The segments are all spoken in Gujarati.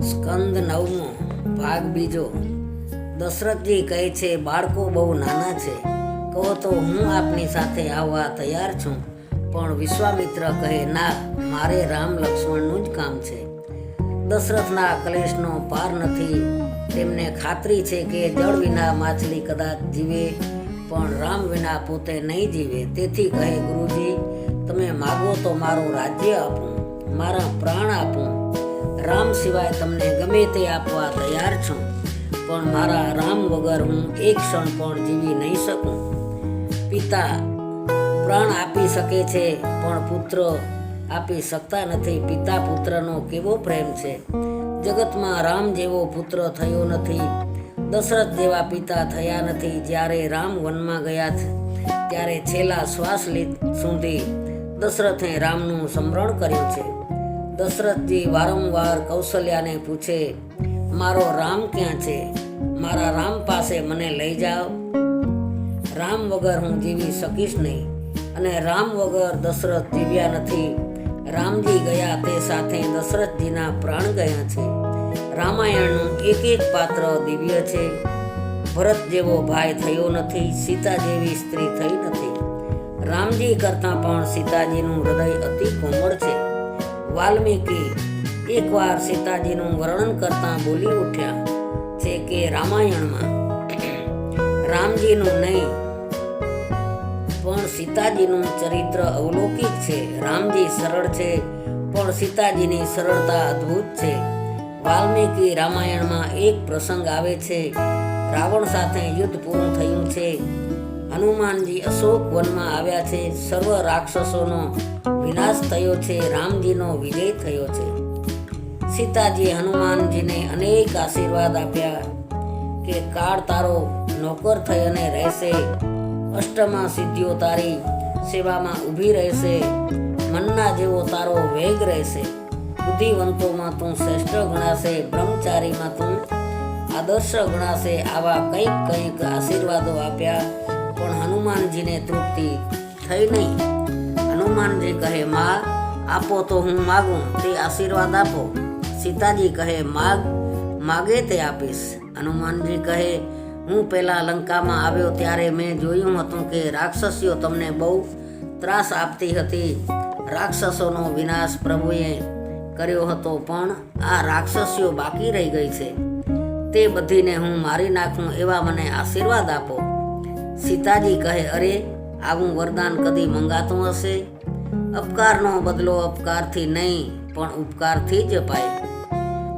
સ્કંદ 9 ભાગ 2। દશરથજી કહે છે, બાળકો બહુ નાના છે, કહો તો હું આપની સાથે આવવા તૈયાર છું। પણ વિશ્વામિત્ર કહે, ના, મારે રામ લક્ષ્મણનું જ કામ છે। દશરથના કલેશનો પાર નથી। તેમને ખાતરી છે કે જળ વિના માછલી કદાચ જીવે, પણ રામ વિના પોતે નહીં જીવે। તેથી કહે, ગુરુજી, તમે માગો તો મારું રાજ્ય આપું, મારા પ્રાણ આપું। રામ સિવાય તમને ગમે તે આપવા તૈયાર છું, પણ મારા રામ વગર હું એક ક્ષણ પણ જીવી નહીં શકું। પિતા પ્રાણ આપી શકે છે, પણ પુત્ર આપી શકતા નથી। પિતા પુત્રનો કેવો પ્રેમ છે! જગતમાં રામ જેવો પુત્ર થયો નથી, દશરથ જેવા પિતા થયા નથી। જ્યારે રામ વનમાં ગયા ત્યારે છેલ્લા શ્વાસ સુધી દશરથે રામનું સ્મરણ કર્યું છે। દશરથજી વારંવાર કૌશલ્યાને પૂછે, મારો રામ ક્યાં છે? મારા રામ પાસે મને લઈ જાઓ। રામ વગર હું જીવી શકીશ નહીં, અને રામ વગર દશરથ જીવ્યા નથી। રામજી ગયા તે સાથે દશરથજીના પ્રાણ ગયા છે। રામાયણનું એક એક પાત્ર દિવ્ય છે। ભરત જેવો ભાઈ થયો નથી, સીતા જેવી સ્ત્રી થઈ નથી। રામજી કરતાં પણ સીતાજીનું હૃદય અતિ કોમળ છે। વાલ્મીકી એકવાર સીતાજીનું વર્ણન કરતા બોલી ઉઠ્યા છે કે રામાયણમાં રામજીનું નહીં પણ સીતાજીનું ચરિત્ર અવલૌકિક છે। રામજી સરળ છે, પણ સીતાજીની સરળતા અદ્ભુત છે। વાલ્મીકી રામાયણમાં એક પ્રસંગ આવે છે, રાવણ સાથે યુદ્ધ પૂર્ણ થયું છે। હનુમાનજી અશોક વનમાં આવ્યા છે। સર્વ રાક્ષસોનો વિનાશ થયો છે, રામજીનો વિજય થયો છે। સીતાજીએ હનુમાનજીને અનેક આશીર્વાદ આપ્યા કે કાળ તારો નોકર થઈને રહેશે, અષ્ટમાં સિદ્ધિઓ તારી સેવામાં ઊભી રહેશે, મન્ના જેવો તારો વેગ રહેશે, બુદ્ધિવંતોમાં તું શ્રેષ્ઠ ગણાશે, બ્રહ્મચારીમાં તું આદર્શ ગણાશે। આવા કંઈક આશીર્વાદો આપ્યા, પણ હનુમાનજીને તૃપ્તિ થઈ નહીં। હનુમાનજી કહે, માં આપો તો હું માગું તે આશીર્વાદ આપો। સીતાજી કહે, માગે તે આપીશ। હનુમાનજી કહે, હું પહેલા લંકામાં આવ્યો ત્યારે મેં જોયું હતું કે રાક્ષસીઓ તમને બહુ ત્રાસ આપતી હતી। રાક્ષસોનો વિનાશ પ્રભુએ કર્યો હતો, પણ આ રાક્ષસીઓ બાકી રહી ગઈ છે, તે બધીને હું મારી નાખું એવા મને આશીર્વાદ આપો। સીતાજી કહે, અરે, આવું વરદાન કદી મંગાતું હશે? અપકારનો બદલો અપકારથી નહીં, પણ ઉપકારથી જ અપાય।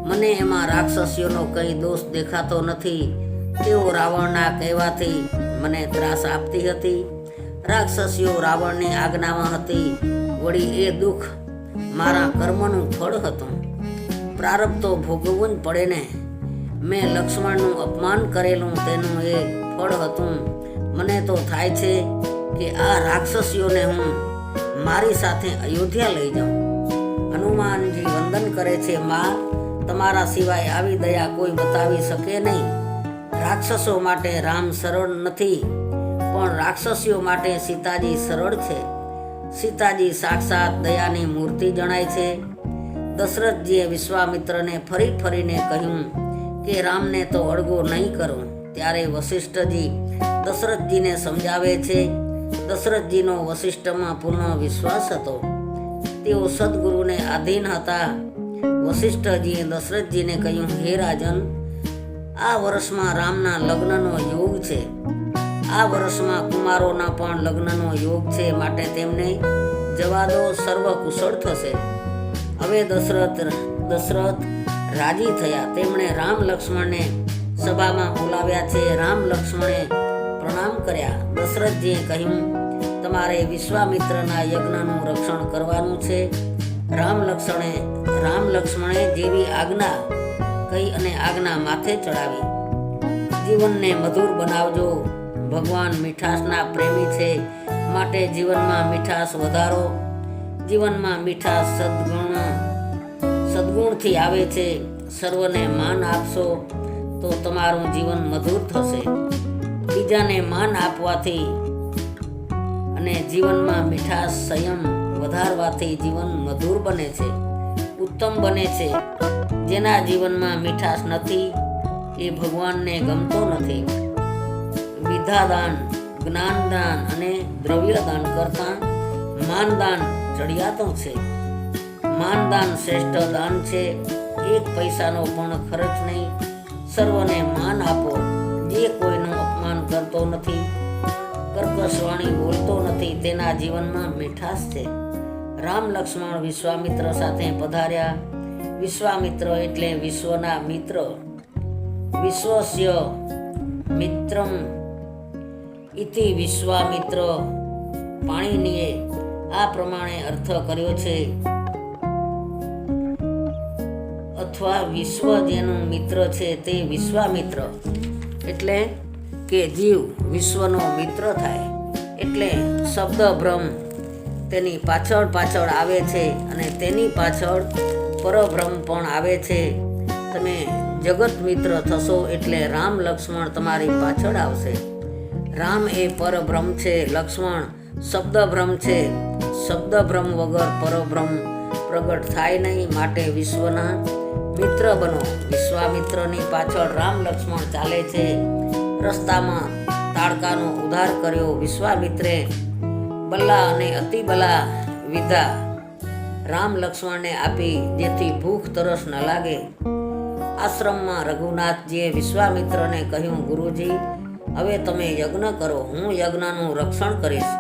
મને એમાં રાક્ષસીઓનો કંઈ દોષ દેખાતો નથી। તેઓ રાવણના કહેવાથી મને ત્રાસ આપતી હતી। રાક્ષસીઓ રાવણની આજ્ઞામાં હતી, વળી એ દુઃખ મારા કર્મનું ફળ હતું। પ્રારબ્ધ તો ભોગવવું જ પડે ને। મેં લક્ષ્મણનું અપમાન કરેલું તેનું એ ફળ હતું। મને તો થાય છે કે આ રાક્ષસીઓને હું મારી સાથે અયોધ્યા લઈ જાઉં। હનુમાનજી વંદન કરે છે, માં, તમારા સિવાય આવી દયા કોઈ બતાવી શકે નહીં। રાક્ષસો માટે રામ સરળ નથી, પણ રાક્ષસીઓ માટે સીતાજી સરળ છે। સીતાજી સાક્ષાત દયાની મૂર્તિ જણાય છે। દશરથજીએ વિશ્વામિત્રને ફરીને કહ્યું કે રામને તો અળગો નહીં કરો। ત્યારે વશિષ્ઠજી દશરથજીને સમજાવે છે। દશરથજીનો વશિષ્ઠમાં પૂર્ણ વિશ્વાસ હતો। તેઓ સદગુરુને આધીન હતા। વશિષ્ઠજીએ દશરથજીને કહ્યું, હે રાજન, આ વર્ષમાં રામના લગ્નનો યોગ છે। આ વર્ષમાં કુમારોના પણ લગ્નનો યોગ છે, માટે તેમને જવા દો, સર્વ કુશળ થશે। હવે દશરથ રાજી થયા। તેમણે રામ લક્ષ્મણને સભામાં બોલાવ્યા છે। રામ લક્ષ્મણે પ્રણામ કર્યા। દશરથજીએ કહ્યું, તમારે વિશ્વામિત્રના યજ્ઞનું રક્ષણ કરવાનું છે। રામ લક્ષ્મણે જેવી આજ્ઞા કહી અને આજ્ઞા માથે ચડાવી। જીવનને મધુર બનાવજો। ભગવાન મીઠાશના પ્રેમી છે, માટે જીવનમાં મીઠાશ વધારો। જીવનમાં મીઠાશ સદગુણથી આવે છે। સર્વને માન આપશો તો તમારું જીવન મધુર થશે। બીજાને માન આપવાથી અને જીવનમાં મીઠાશ સંયમ વધારવાથી જીવન મધુર બને છે, ઉત્તમ બને છે। જેના જીવનમાં મીઠાશ નથી એ ભગવાનને ગમતો નથી. વિદ્યાદાન, જ્ઞાનદાન અને દ્રવ્યદાન કરતાં માનદાન ચડિયાતું છે. માનદાન શ્રેષ્ઠ દાન છે. 1 પૈસાનો પણ ખર્ચ નહીં. સર્વને માન આપો. જે કોઈનું અપમાન કરતો નથી, કર્કશ વાણી બોલતો નથી, તેના જીવનમાં મીઠાશ છે. રામ લક્ષ્મણ વિશ્વામિત્ર સાથે પધાર્યા. વિશ્વામિત્ર એટલે વિશ્વના મિત્ર. વિશ્વસ્ય મિત્રમ ઇતિ વિશ્વામિત્ર. પાણિનીએ આ પ્રમાણે અર્થ કર્યો છે. અથવા વિશ્વ જેનું મિત્ર છે તે વિશ્વામિત્ર, એટલે કે જીવ વિશ્વનો મિત્ર થાય. એટલે શબ્દ ભ્રમ તેની પાછળ આવે છે અને તેની પાછળ પરભ્રમ પણ આવે છે. તમે જગત મિત્ર થશો એટલે રામ લક્ષ્મણ તમારી પાછળ આવશે. રામ એ પરબ્રહ્મ છે, લક્ષ્મણ શબ્દ ભ્રમ છે. શબ્દ ભ્રમ વગર પરબ્રહ્મ પ્રગટ થાય નહીં. માટે વિશ્વના મિત્ર બનો. વિશ્વામિત્રની પાછળ રામ લક્ષ્મણ ચાલે છે. રસ્તામાં તાડકાનો ઉદ્ધાર કર્યો. વિશ્વામિત્રે બલ્લા અને અતિબલા વિધા રામ લક્ષ્મણને આપી, જેથી ભૂખ તરસ ન લાગે. આશ્રમમાં રઘુનાથજીએ વિશ્વામિત્રને કહ્યું, ગુરુજી, હવે તમે યજ્ઞ કરો, હું યજ્ઞનું રક્ષણ કરીશ.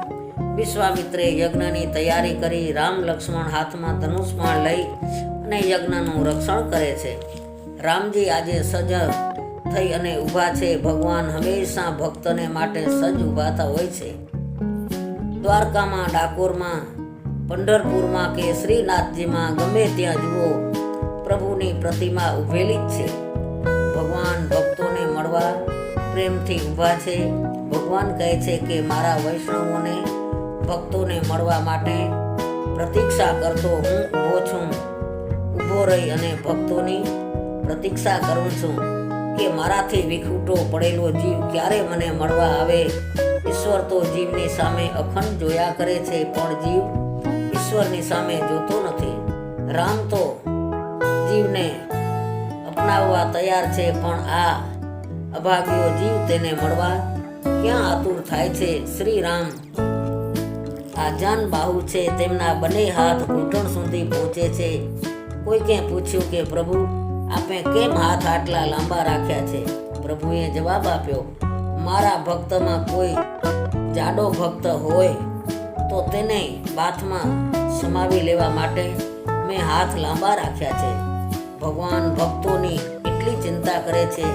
વિશ્વામિત્રે યજ્ઞની તૈયારી કરી. રામ લક્ષ્મણ હાથમાં ધનુષ્બાણ લઈ અને યજ્ઞનું રક્ષણ કરે છે. રામજી આજે સજ્જ થઈ અને ઊભા છે. ભગવાન હંમેશા ભક્તને માટે સજ્જ ઊભાતા હોય છે. દ્વારકામાં, ડાકોરમાં, પંઢરપુરમાં કે શ્રીનાથજીમાં ગમે ત્યાં જુઓ, પ્રભુની પ્રતિમા ઊભેલી જ છે. ભગવાન ભક્તોને મળવા પ્રેમથી ઊભા છે. ભગવાન કહે છે કે મારા વૈષ્ણવોને ભક્તોને મળવા માટે પ્રતીક્ષા કરતો હું ઊભો છું. ઊભો રહી અને ભક્તોની પ્રતીક્ષા કરું છું કે મારાથી વિખૂટો પડેલો જીવ ક્યારે મને મળવા આવે. ઈશ્વર તો જીવની સામે અખંડ જોયા કરે છે, પણ જીવ ઈશ્વરની સામે જોતો નથી. રામ તો જીવને અપનાવવા તૈયાર છે, પણ આ અભાગ્યો જીવ તેને મળવા ક્યાં આતુર થાય છે. શ્રી રામ આ જાન બાહુ છે. તેમના બંને હાથ ઘૂંટણ સુધી પહોંચે છે. કોઈકે પૂછ્યું કે પ્રભુ, આપે કેમ હાથ આટલા લાંબા રાખ્યા છે? પ્રભુએ જવાબ આપ્યો, મારા ભક્તમાં કોઈ જાડો ભક્ત હોય તો તેને બાથમાં સમાવી લેવા માટે મેં હાથ લાંબા રાખ્યા છે. ભગવાન ભક્તોની એટલી ચિંતા કરે છે.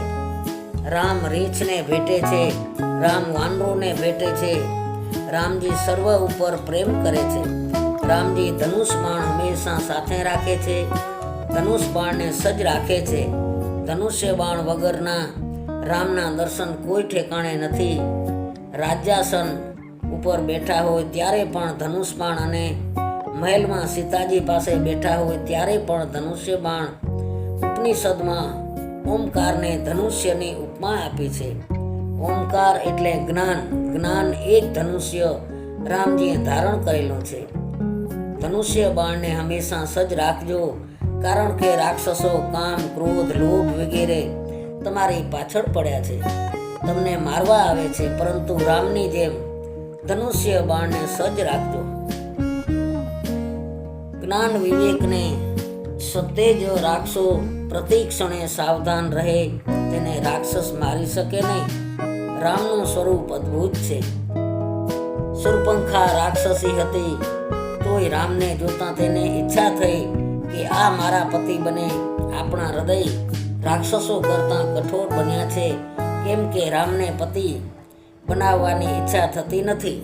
રામ રીંછને ભેટે છે, રામ વાનરોને ભેટે છે. રામજી સર્વ ઉપર પ્રેમ કરે છે. રામજી ધનુષ બાણ હંમેશા સાથે રાખે છે. ધનુષ બાણને સજ્જ રાખે છે. ધનુષ્ય બાણ વગરના રામના દર્શન કોઈ ઠેકાણે નથી. રાજ્યાસન ઉપર બેઠા હોય ત્યારે પણ ધનુષ બાણ અને મહેલમાં સીતાજી પાસે બેઠા હોય ત્યારે પણ ધનુષ્ય બાણ. ઉપનિષદમાં ઓમકારને ધનુષ્યની ઉપમા આપી છે. ઓમકાર એટલે જ્ઞાન. જ્ઞાન એક ધનુષ્ય રામજીએ ધારણ કરેલું છે. ધનુષ્ય બાણને હંમેશા સજ્જ રાખજો, કારણ કે રાક્ષસો કામ, ક્રોધ, લોભ વગેરે તમારી પાછળ પડ્યા છે, તમને મારવા આવે છે. પરંતુ રામની જેમ ધનુષ્ય બાણને સજ્જ રાખજો. જ્ઞાન વિવેકને સતેજ રાખશો. પ્રતિ ક્ષણે સાવધાન રહે, તેને રાક્ષસ મારી શકે નહીં. રામનું સ્વરૂપ અદ્ભુત છે. શૂર્પણખા રાક્ષસી હતી, તોય રામને જોતા તેને ઈચ્છા થઈ કે આ મારા પતિ બને. આપણા હૃદય રાક્ષસો કરતાં કઠોર બન્યા છે, કેમ કે રામને પતિ બનાવવાની ઈચ્છા થતી નથી.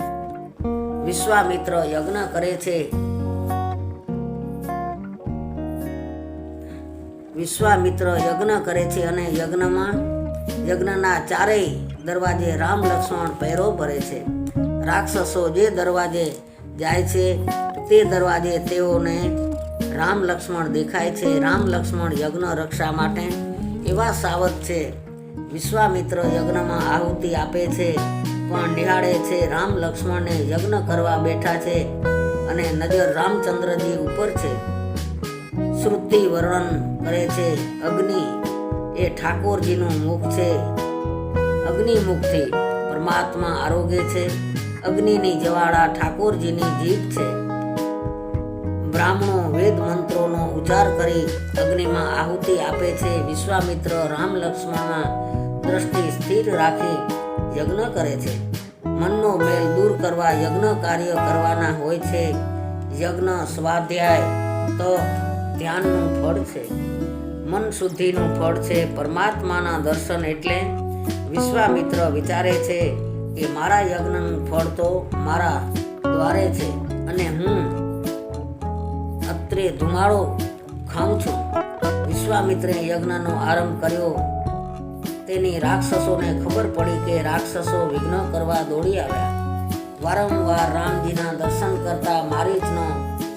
વિશ્વામિત્ર યજ્ઞ કરે છે. વિશ્વામિત્ર યજ્ઞ કરે છે અને યજ્ઞના ચારેય દરવાજે રામ લક્ષ્મણ પહેરો ભરે છે. રાક્ષસો જે દરવાજે જાય છે તે દરવાજે તેઓને રામ લક્ષ્મણ દેખાય છે. રામ લક્ષ્મણ યજ્ઞ રક્ષા માટે એવા સાવધ છે. વિશ્વામિત્ર યજ્ઞમાં આહુતિ આપે છે, પણ નિહાળે છે રામ લક્ષ્મણને યજ્ઞ કરવા બેઠા છે અને નજર રામચંદ્રજી ઉપર છે. શ્રુતિ વર્ણન કરે છે. અગ્નિ એ ઠાકોરજીનું મુખ છે. અગ્નિ મુખથી પરમાત્મા આરોગે છે. અગ્નિની જ્વાળા ઠાકોરજીની જીભ છે. બ્રાહ્મણો વેદ મંત્રોનો ઉચ્ચાર કરી અગ્નિમાં આહુતિ આપે છે. વિશ્વામિત્ર રામ લક્ષ્મણના દ્રષ્ટિ સ્થિર રાખી યજ્ઞ કરે છે. મનનો મેલ દૂર કરવા યજ્ઞ કાર્ય કરવાના હોય છે. યજ્ઞ સ્વાધ્યાય તપ ધ્યાનનું ફળ છે. મન શુદ્ધિનું ફળ છે. પરમાત્માના દર્શન એટલે વિશ્વામિત્ર વિચારે છે કે મારા યજ્ઞનું ફળ તો મારા દ્વારે છે અને હું અત્રે ધુમાડો ખાઉં છું. વિશ્વામિત્રે યજ્ઞનો આરંભ કર્યો. તેની રાક્ષસોને ખબર પડી કે રાક્ષસો વિઘ્ન કરવા દોડી આવ્યા. વારંવાર રામજીના દર્શન કરતા મારીચનો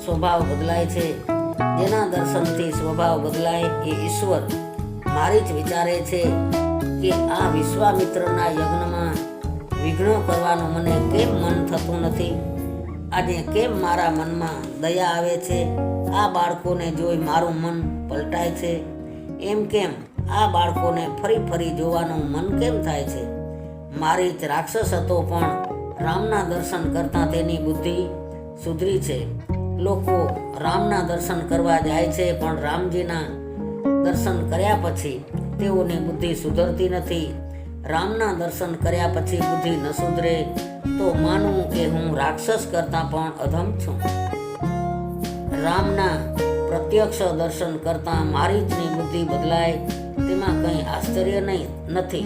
સ્વભાવ બદલાય છે. જેના દર્શનથી સ્વભાવ બદલાય એ ઈશ્વર. મારીચ વિચારે છે કે આ વિશ્વામિત્રના યજ્ઞમાં વિઘ્ન કરવાનું મને કેમ મન થતું નથી? આજે કેમ મારા મનમાં દયા આવે છે? આ બાળકોને જોઈ મારું મન પલટાય છે. એમ કેમ આ બાળકોને ફરી ફરી જોવાનું મન કેમ થાય છે? મારીચ રાક્ષસ હતો પણ રામના દર્શન કરતાં તેની બુદ્ધિ સુધરી છે. લોકો રામના દર્શન કરવા જાય છે પણ રામજીના દર્શન કર્યા પછી તેઓની બુદ્ધિ સુધરતી નથી. રામના દર્શન કર્યા પછી બુદ્ધિ ન સુધરે તો માનવું કે હું રાક્ષસ કરતાં પણ અધમ છું. રામના પ્રત્યક્ષ દર્શન કરતાં મારીચની બુદ્ધિ બદલાય તેમાં કંઈ આશ્ચર્ય નથી.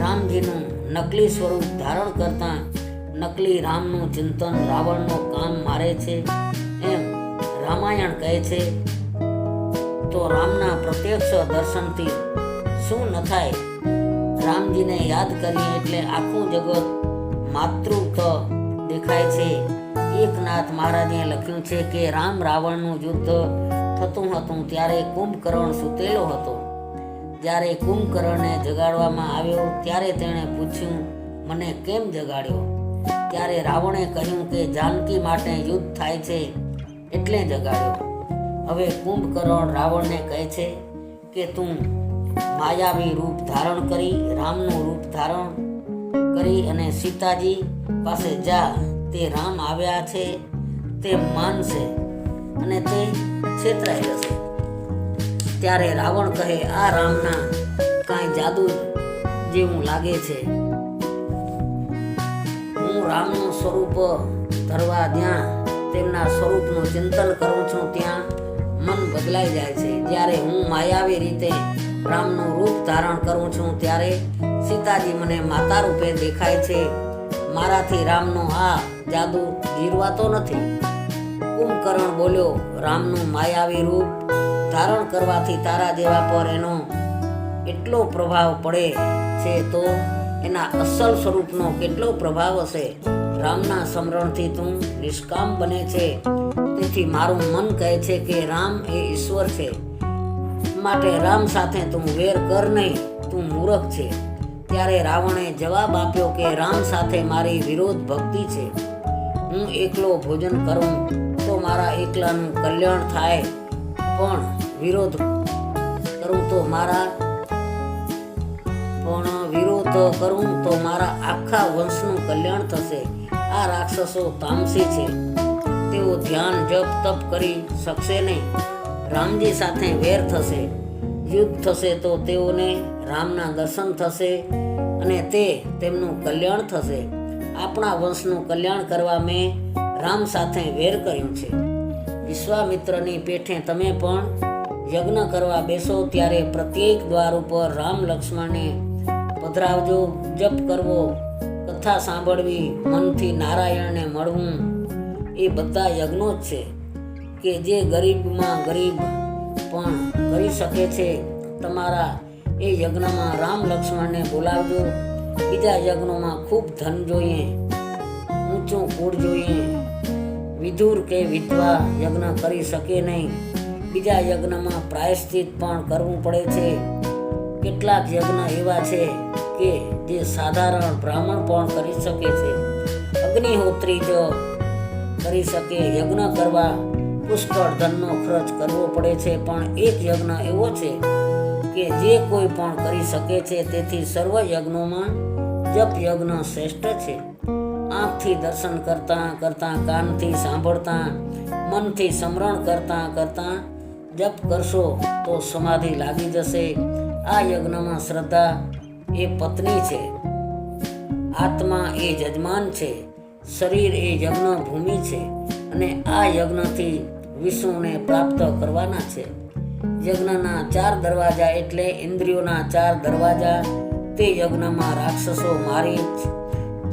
રામજીનું નકલી સ્વરૂપ ધારણ કરતાં નકલી રામનું ચિંતન રાવણનો કામ મારે છે એમ રામાયણ કહે છે. તો રામના પ્રત્યક્ષ દર્શનથી શું ન થાય? રામજીને યાદ કરીએ એટલે આખું જગત માતૃત્વ દેખાય છે. એકનાથ મહારાજે લખ્યું છે કે રામ રાવણનું યુદ્ધ થતું હતું ત્યારે કુંભકર્ણ સૂતેલો હતો. જ્યારે કુંભકર્ણને જગાડવામાં આવ્યો ત્યારે તેણે પૂછ્યું, મને કેમ જગાડ્યો? ત્યારે રાવણે કહ્યું કે જાનકી માટે યુદ્ધ થાય છે એટલે જગાડ્યો. હવે કુંભકર્ણ રાવણને કહે છે કે તું માયાવી રૂપ ધારણ કરી રામનું રૂપ ધારણ કરી અને સીતાજી પાસે જા. તે રામ આવ્યા છે તે માનશે અને તે છેતરાઈ જશે. ત્યારે રાવણ કહે, આ રામના કાંઈ જાદુ જેવું લાગે છે. હું રામનું સ્વરૂપ ધરવા જ્યાં તેમના સ્વરૂપનું ચિંતન કરું છું ત્યાં મન બદલાઈ જાય છે. જ્યારે હું માયાવી રીતે રામનું રૂપ ધારણ કરું છું ત્યારે સીતાજી મને માતા રૂપે દેખાય છે. મારાથી રામનો આ જાદુ જીરવાતો નથી. કુંભકર્ણ બોલ્યો, રામનું માયાવી રૂપ ધારણ કરવાથી તારા જેવા પર એનો એટલો પ્રભાવ પડે છે તો એના અસલ સ્વરૂપનો કેટલો પ્રભાવ હશે? રામના સ્મરણથી તું નિષ્કામ બને છે. તેથી મારું મન કહે છે કે રામ એ ઈશ્વર છે, માટે રામ સાથે તું વેર કર નહીં, તું મૂર્ખ છે. ત્યારે રાવણે જવાબ આપ્યો કે રામ સાથે મારી વિરોધ ભક્તિ છે. હું એકલો ભોજન કરું તો મારા એકલાનું કલ્યાણ થાય, પણ વિરોધ કરું તો મારા આખા વંશનું કલ્યાણ થશે. આ રાક્ષસો તામસી છે. તેઓ ધ્યાન જપ તપ કરી શકશે નહીં. રામજી સાથે વેર થશે, યુદ્ધ થશે તો તેઓને રામના દર્શન થશે અને તેમનું કલ્યાણ થશે. આપણા વંશનું કલ્યાણ કરવા મેં રામ સાથે વેર કર્યું છે. વિશ્વામિત્રની પેઠે તમે પણ યજ્ઞ કરવા બેસો ત્યારે પ્રત્યેક દ્વાર ઉપર રામ લક્ષ્મણને પધરાવજો. જપ કરવો, કથા સાંભળવી, મનથી નારાયણને મળવું એ બધા યજ્ઞો જ છે કે જે ગરીબમાં ગરીબ પણ કરી શકે છે. તમારા એ યજ્ઞમાં રામ લક્ષ્મણને બોલાવજો. બીજા યજ્ઞોમાં ખૂબ ધન જોઈએ, ઊંચું કુળ જોઈએ. વિધુર કે વિધવા યજ્ઞ કરી શકે નહીં. બીજા યજ્ઞમાં પ્રાયશ્ચિત પણ કરવું પડે છે. કેટલાક યજ્ઞ એવા છે કે જે સાધારણ બ્રાહ્મણ પણ કરી શકે છે. અગ્નિહોત્રી જ કરી શકે. યજ્ઞ કરવા પુષ્કળ ધનનો ખર્ચ કરવો પડે છે, પણ એક યજ્ઞ એવો છે કે જે કોઈ પણ કરી શકે છે. તેથી સર્વ યજ્ઞોમાં જપ યજ્ઞ શ્રેષ્ઠ છે. આંખથી દર્શન કરતા કરતા, કાનથી સાંભળતા, મનથી સ્મરણ કરતા કરતા જપ કરશો તો સમાધિ લાગી જશે. આ યજ્ઞમાં શ્રદ્ધા એ પત્ની છે, આત્મા એ જજમાન છે, શરીર એ યજ્ઞ ભૂમિ છે અને આ યજ્ઞથી વિષ્ણુને પ્રાપ્ત કરવાના છે. યજ્ઞના 4 દરવાજા એટલે ઇન્દ્રિયોના 4 દરવાજા. તે યજ્ઞમાં રાક્ષસો મારીચ,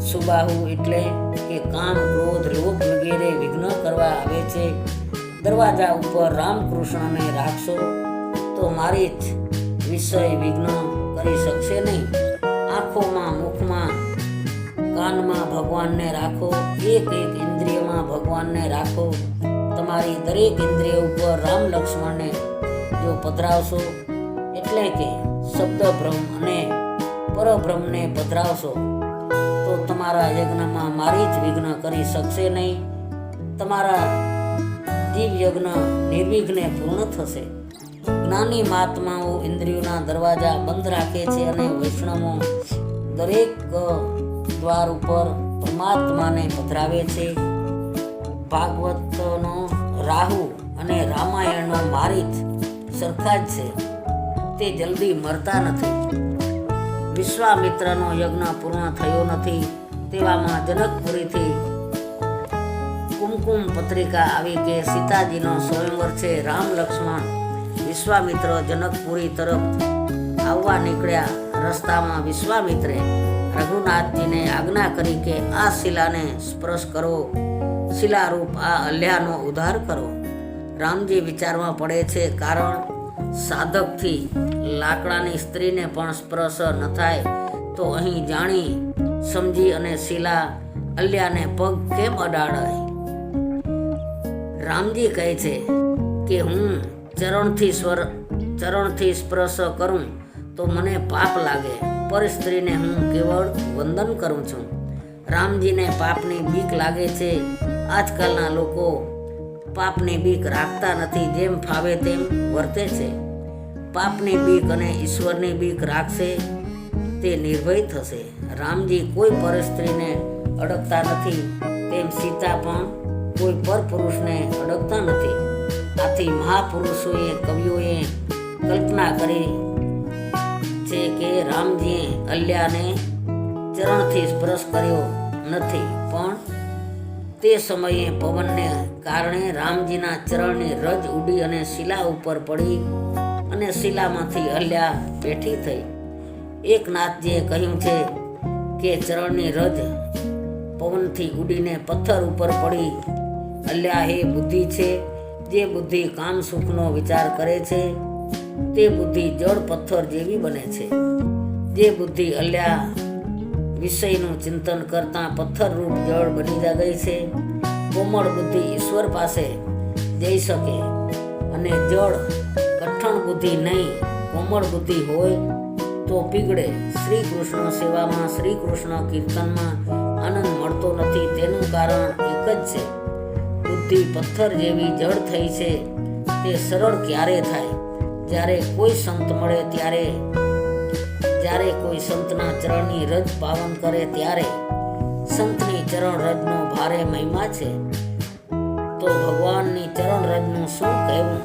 સુબાહુ એટલે કે કામ, ક્રોધ, લોભ વગેરે વિઘ્ન કરવા આવે છે. દરવાજા ઉપર રામકૃષ્ણને રાખશો તો મારીચ વિષય વિઘ્ન કરી શકશે નહીં. આંખોમાં, મુખમાં, કાનમાં ભગવાનને રાખો. એક એક ઇન્દ્રિયમાં ભગવાનને રાખો. તમારી દરેક ઇન્દ્રિય ઉપર રામ લક્ષ્મણને જો પધરાવશો એટલે કે શબ્દ બ્રહ્મ અને પરબ્રહ્મને પધરાવશો તો તમારા યજ્ઞમાં મારી જ વિઘ્ન કરી શકશે નહીં. તમારા જીવ યજ્ઞ નિર્વિઘ્ને પૂર્ણ થશે. જ્ઞાની મહાત્માઓ ઇન્દ્રિયોના દરવાજા બંધ રાખે છે અને વૈષ્ણવો દરેક દ્વાર ઉપર પરમાત્માને પધરાવે છે. ભાગવતનો રાહુ અને રામાયણનો મારીચ સરખા જ છે, તે જલ્દી મરતા નથી. વિશ્વામિત્રનો યજ્ઞ પૂર્ણ થયો નથી તેવામાં જનકપુરીથી કુમકુમ પત્રિકા આવી કે સીતાજીનો સ્વયંવર છે. રામ લક્ષ્મણ વિશ્વામિત્ર જનકપુરી તરફ આવવા નીકળ્યા. રસ્તામાં વિશ્વામિત્રે રઘુનાથજીને આજ્ઞા કરી કે આ શિલાને સ્પર્શ કરો, શિલારૂપ આ અલ્યાનો ઉદ્ધાર કરો. રામજી વિચારમાં પડે છે, કારણ સાધકથી લાકડાની સ્ત્રીને પણ સ્પર્શ ન થાય તો અહીં જાણી સમજી અને શિલા અલ્યાને પગ કેમ અડાડાય? રામજી કહે છે કે હું ચરણથી સ્પર્શ કરું તો મને પાપ લાગે, પર સ્ત્રીને હું કેવળ વંદન કરું છું. રામજીને પાપની બીક લાગે છે. આજકાલના લોકો પાપની બીક રાખતા નથી, જેમ ફાવે તેમ વર્તે છે. પાપની બીક અને ઈશ્વરની બીક રાખશે તે નિર્ભય થશે. રામજી કોઈ પર સ્ત્રીને અડકતા નથી, તેમ સીતા પણ કોઈ પર પુરુષને અડકતા નથી. આથી મહાપુરુષોએ, કવિઓએ કલ્પના કરી છે કે રામજીએ અલ્યાને ચરણથી સ્પર્શ કર્યો નથી, પણ તે સમયે પવનને કારણે રામજીના ચરણની રજ ઉડી અને શિલા ઉપર પડી અને શિલામાંથી અલ્યા બેઠી થઈ. એકનાથજીએ કહ્યું છે કે ચરણની રજ પવનથી ઉડીને પથ્થર ઉપર પડી. અલ્યા એ બુદ્ધિ છે. જે બુદ્ધિ કામ સુખનો વિચાર કરે છે તે બુદ્ધિ જળ પથ્થર જેવી બને છે. જે બુદ્ધિ અલ્યા વિષયનું ચિંતન કરતા પથ્થર રૂપ જળ બની ગઈ છે. કોમળ બુદ્ધિ ઈશ્વર પાસે જઈ શકે અને જળ કઠણ બુદ્ધિ નહીં, કોમળ બુદ્ધિ હોય તો પીગળે. શ્રી કૃષ્ણ સેવામાં, શ્રી કૃષ્ણ કીર્તનમાં આનંદ મળતો નથી. તેનું કારણ એક જ છે, બુદ્ધિ પથ્થર જેવી જળ થઈ છે. તે સરળ ક્યારે થાય? જ્યારે કોઈ સંત મળે ત્યારે, જ્યારે કોઈ સંતના ચરણની રજ પાવન કરે ત્યારે. સંતની ચરણ રજનો ભારે મહિમા છે, તો ભગવાનની ચરણ રજનું શું કહેવું?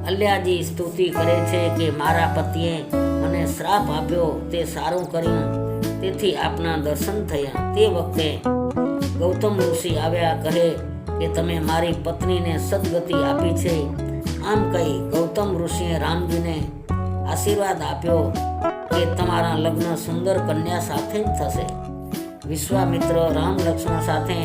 અલ્યાજી સ્તુતિ કરે છે કે મારા પતિએ મને શ્રાપ આપ્યો, તે સારું કર્યું, તેથી આપના દર્શન થયા. તે વખતે ગૌતમ ઋષિ આવ્યા, કહે કે તમે મારી પત્નીને સદગતિ આપી છે. આમ કહી ગૌતમ ઋષિએ રામજીને આશીર્વાદ આપ્યો કે તમારા લગ્ન સુંદર કન્યા સાથે જ થશે. વિશ્વામિત્ર રામ લક્ષ્મણ સાથે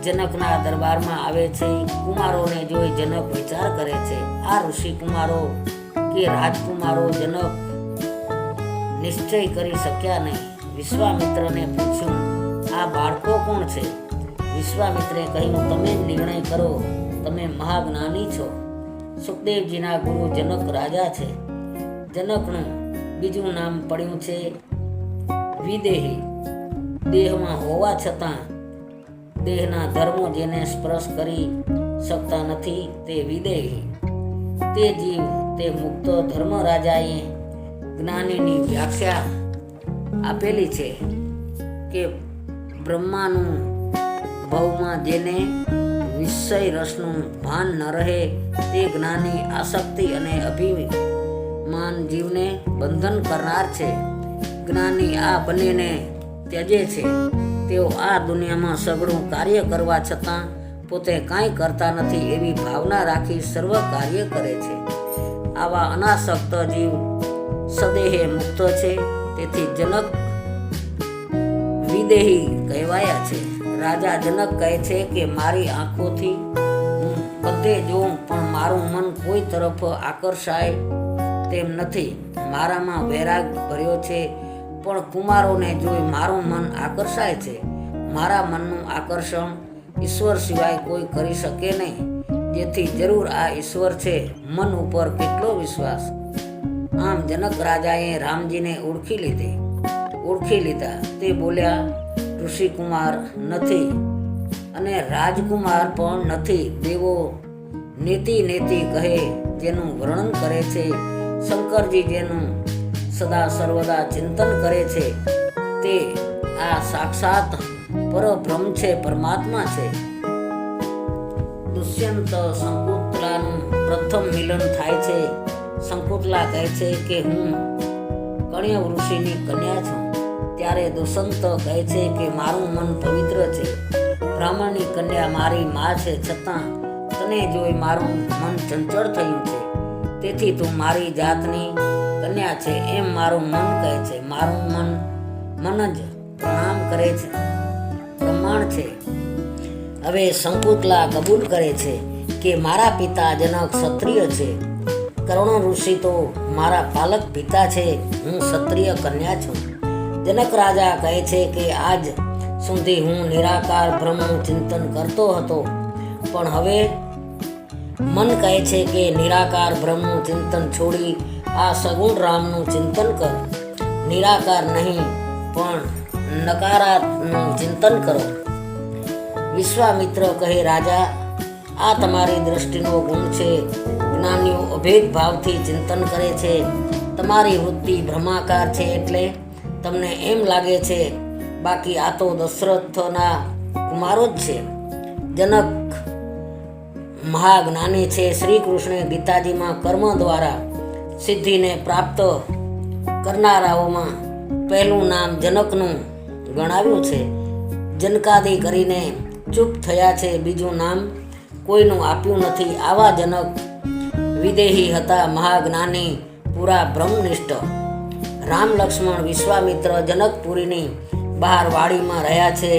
જનકના દરબારમાં આવે છે. કુમારોને જોઈ જનક વિચાર કરે છે, આ ઋષિ કુમારો કે રાજકુમારો? જનક નિશ્ચય કરી શક્યા નહીં. વિશ્વામિત્રને પૂછ્યું, આ બાળકો કોણ છે? વિશ્વામિત્રે કહ્યું, તમે નિર્ણય કરો, તમે મહાજ્ઞાની છો. સુખદેવજીના ગુરુ જનક રાજા છે. જનકનું બીજું નામ પડ્યું છે વિદેહી. દેહમાં હોવા છતાં દેહના ધર્મો જેને સ્પર્શ કરી શકતા નથી તે વિદેહી. તે જીવ, તે મુક્ત ધર્મરાજાએ જ્ઞાનીની વ્યાખ્યા આપેલી છે કે બ્રહ્માનું ભવમાં જેને વિષય રસનું ભાન ન રહે તે જ્ઞાની આસક્તિ અને અભિમાન જીવને બંધન કરનાર છે. જ્ઞાની આ બંનેને ત્યજે છે. તેઓ આ દુનિયામાં સઘળું કાર્ય કરવા છતાં પોતે કાંઈ કરતા નથી એવી ભાવના રાખી સર્વ કાર્ય કરે છે. આવા અનાસક્ત જીવ સદેહે મુક્ત છે. તેથી જનક વિદેહી કહેવાયા છે. રાજા જનક કહે છે કે મારી આંખોથી હું બધે જોઉં પણ મારું મન કોઈ તરફ આકર્ષાય તેમ નથી. મારામાં વૈરાગ ભર્યો છે પણ કુમારોને જોઈ મારું મન આકર્ષાય છે. મારા મનનું આકર્ષણ ઈશ્વર સિવાય કોઈ કરી શકે નહીં. જેથી જરૂર આ ઈશ્વર છે. મન ઉપર કેટલો વિશ્વાસ. આમ જનક રાજાએ રામજીને ઓળખી લીધા. તે બોલ્યા, ઋષિકુમાર નથી અને રાજકુમાર પણ નથી. દેવો નેતિ કહે જેનું વર્ણન કરે છે. શંકરજી જેનું સદા સર્વદા ચિંતન કરે છે તે આ સાક્ષાત પરબ્રહ્મ છે, પરમાત્મા છે. દુષ્યંત શંકુતલાનું પ્રથમ મિલન થાય છે. શંકુતલા કહે છે કે હું કણ્ય ઋષિની કન્યા છું. ત્યારે દુષ્યંત કહે છે કે મારું મન પવિત્ર છે. બ્રાહ્મણની કન્યા મારી માં છે, છતાં તને જોઈ મારું મન ચંચળ થયું છે. તેથી તું મારી જાતની કન્યા છે એમ મારું મન કહે છે. મારું મન જ પ્રણામ કરે છે, પ્રમાણ છે. હવે શંકુતલા કબૂલ કરે છે કે મારા પિતા જનક ક્ષત્રિય છે. કર્ણ ઋષિ તો મારા પાલક પિતા છે. હું ક્ષત્રિય કન્યા છું. જનક રાજા કહે છે કે આજ સુધી હું નિરાકાર બ્રહ્મનું ચિંતન કરતો હતો, પણ હવે મન કહે છે કે નિરાકાર બ્રહ્મનું ચિંતન છોડી આ સગુણ રામનું ચિંતન કર. નિરાકાર નહીં પણ નકારાનું ચિંતન કરો. વિશ્વામિત્ર કહે, રાજા, આ તમારી દ્રષ્ટિનો ગુણ છે. જ્ઞાનીઓ અભેદ ભાવથી ચિંતન કરે છે. તમારી વૃત્તિ ભ્રમાકાર છે એટલે તમને એમ લાગે છે. બાકી આ તો દશરથના કુમારો જ છે. જનક મહાજ્ઞાની છે. શ્રી કૃષ્ણે ગીતાજીમાં કર્મ દ્વારા સિદ્ધિને પ્રાપ્ત કરનારાઓમાં પહેલું નામ જનકનું ગણાવ્યું છે. જનકાદી કરીને ચૂપ થયા છે. બીજું નામ કોઈનું આપ્યું નથી. આવા જનક વિદેહી હતા, મહાજ્ઞાની, પૂરા બ્રહ્મનિષ્ઠ. રામ લક્ષ્મણ વિશ્વામિત્ર જનકપુરીની બહાર વાડીમાં રહ્યા છે.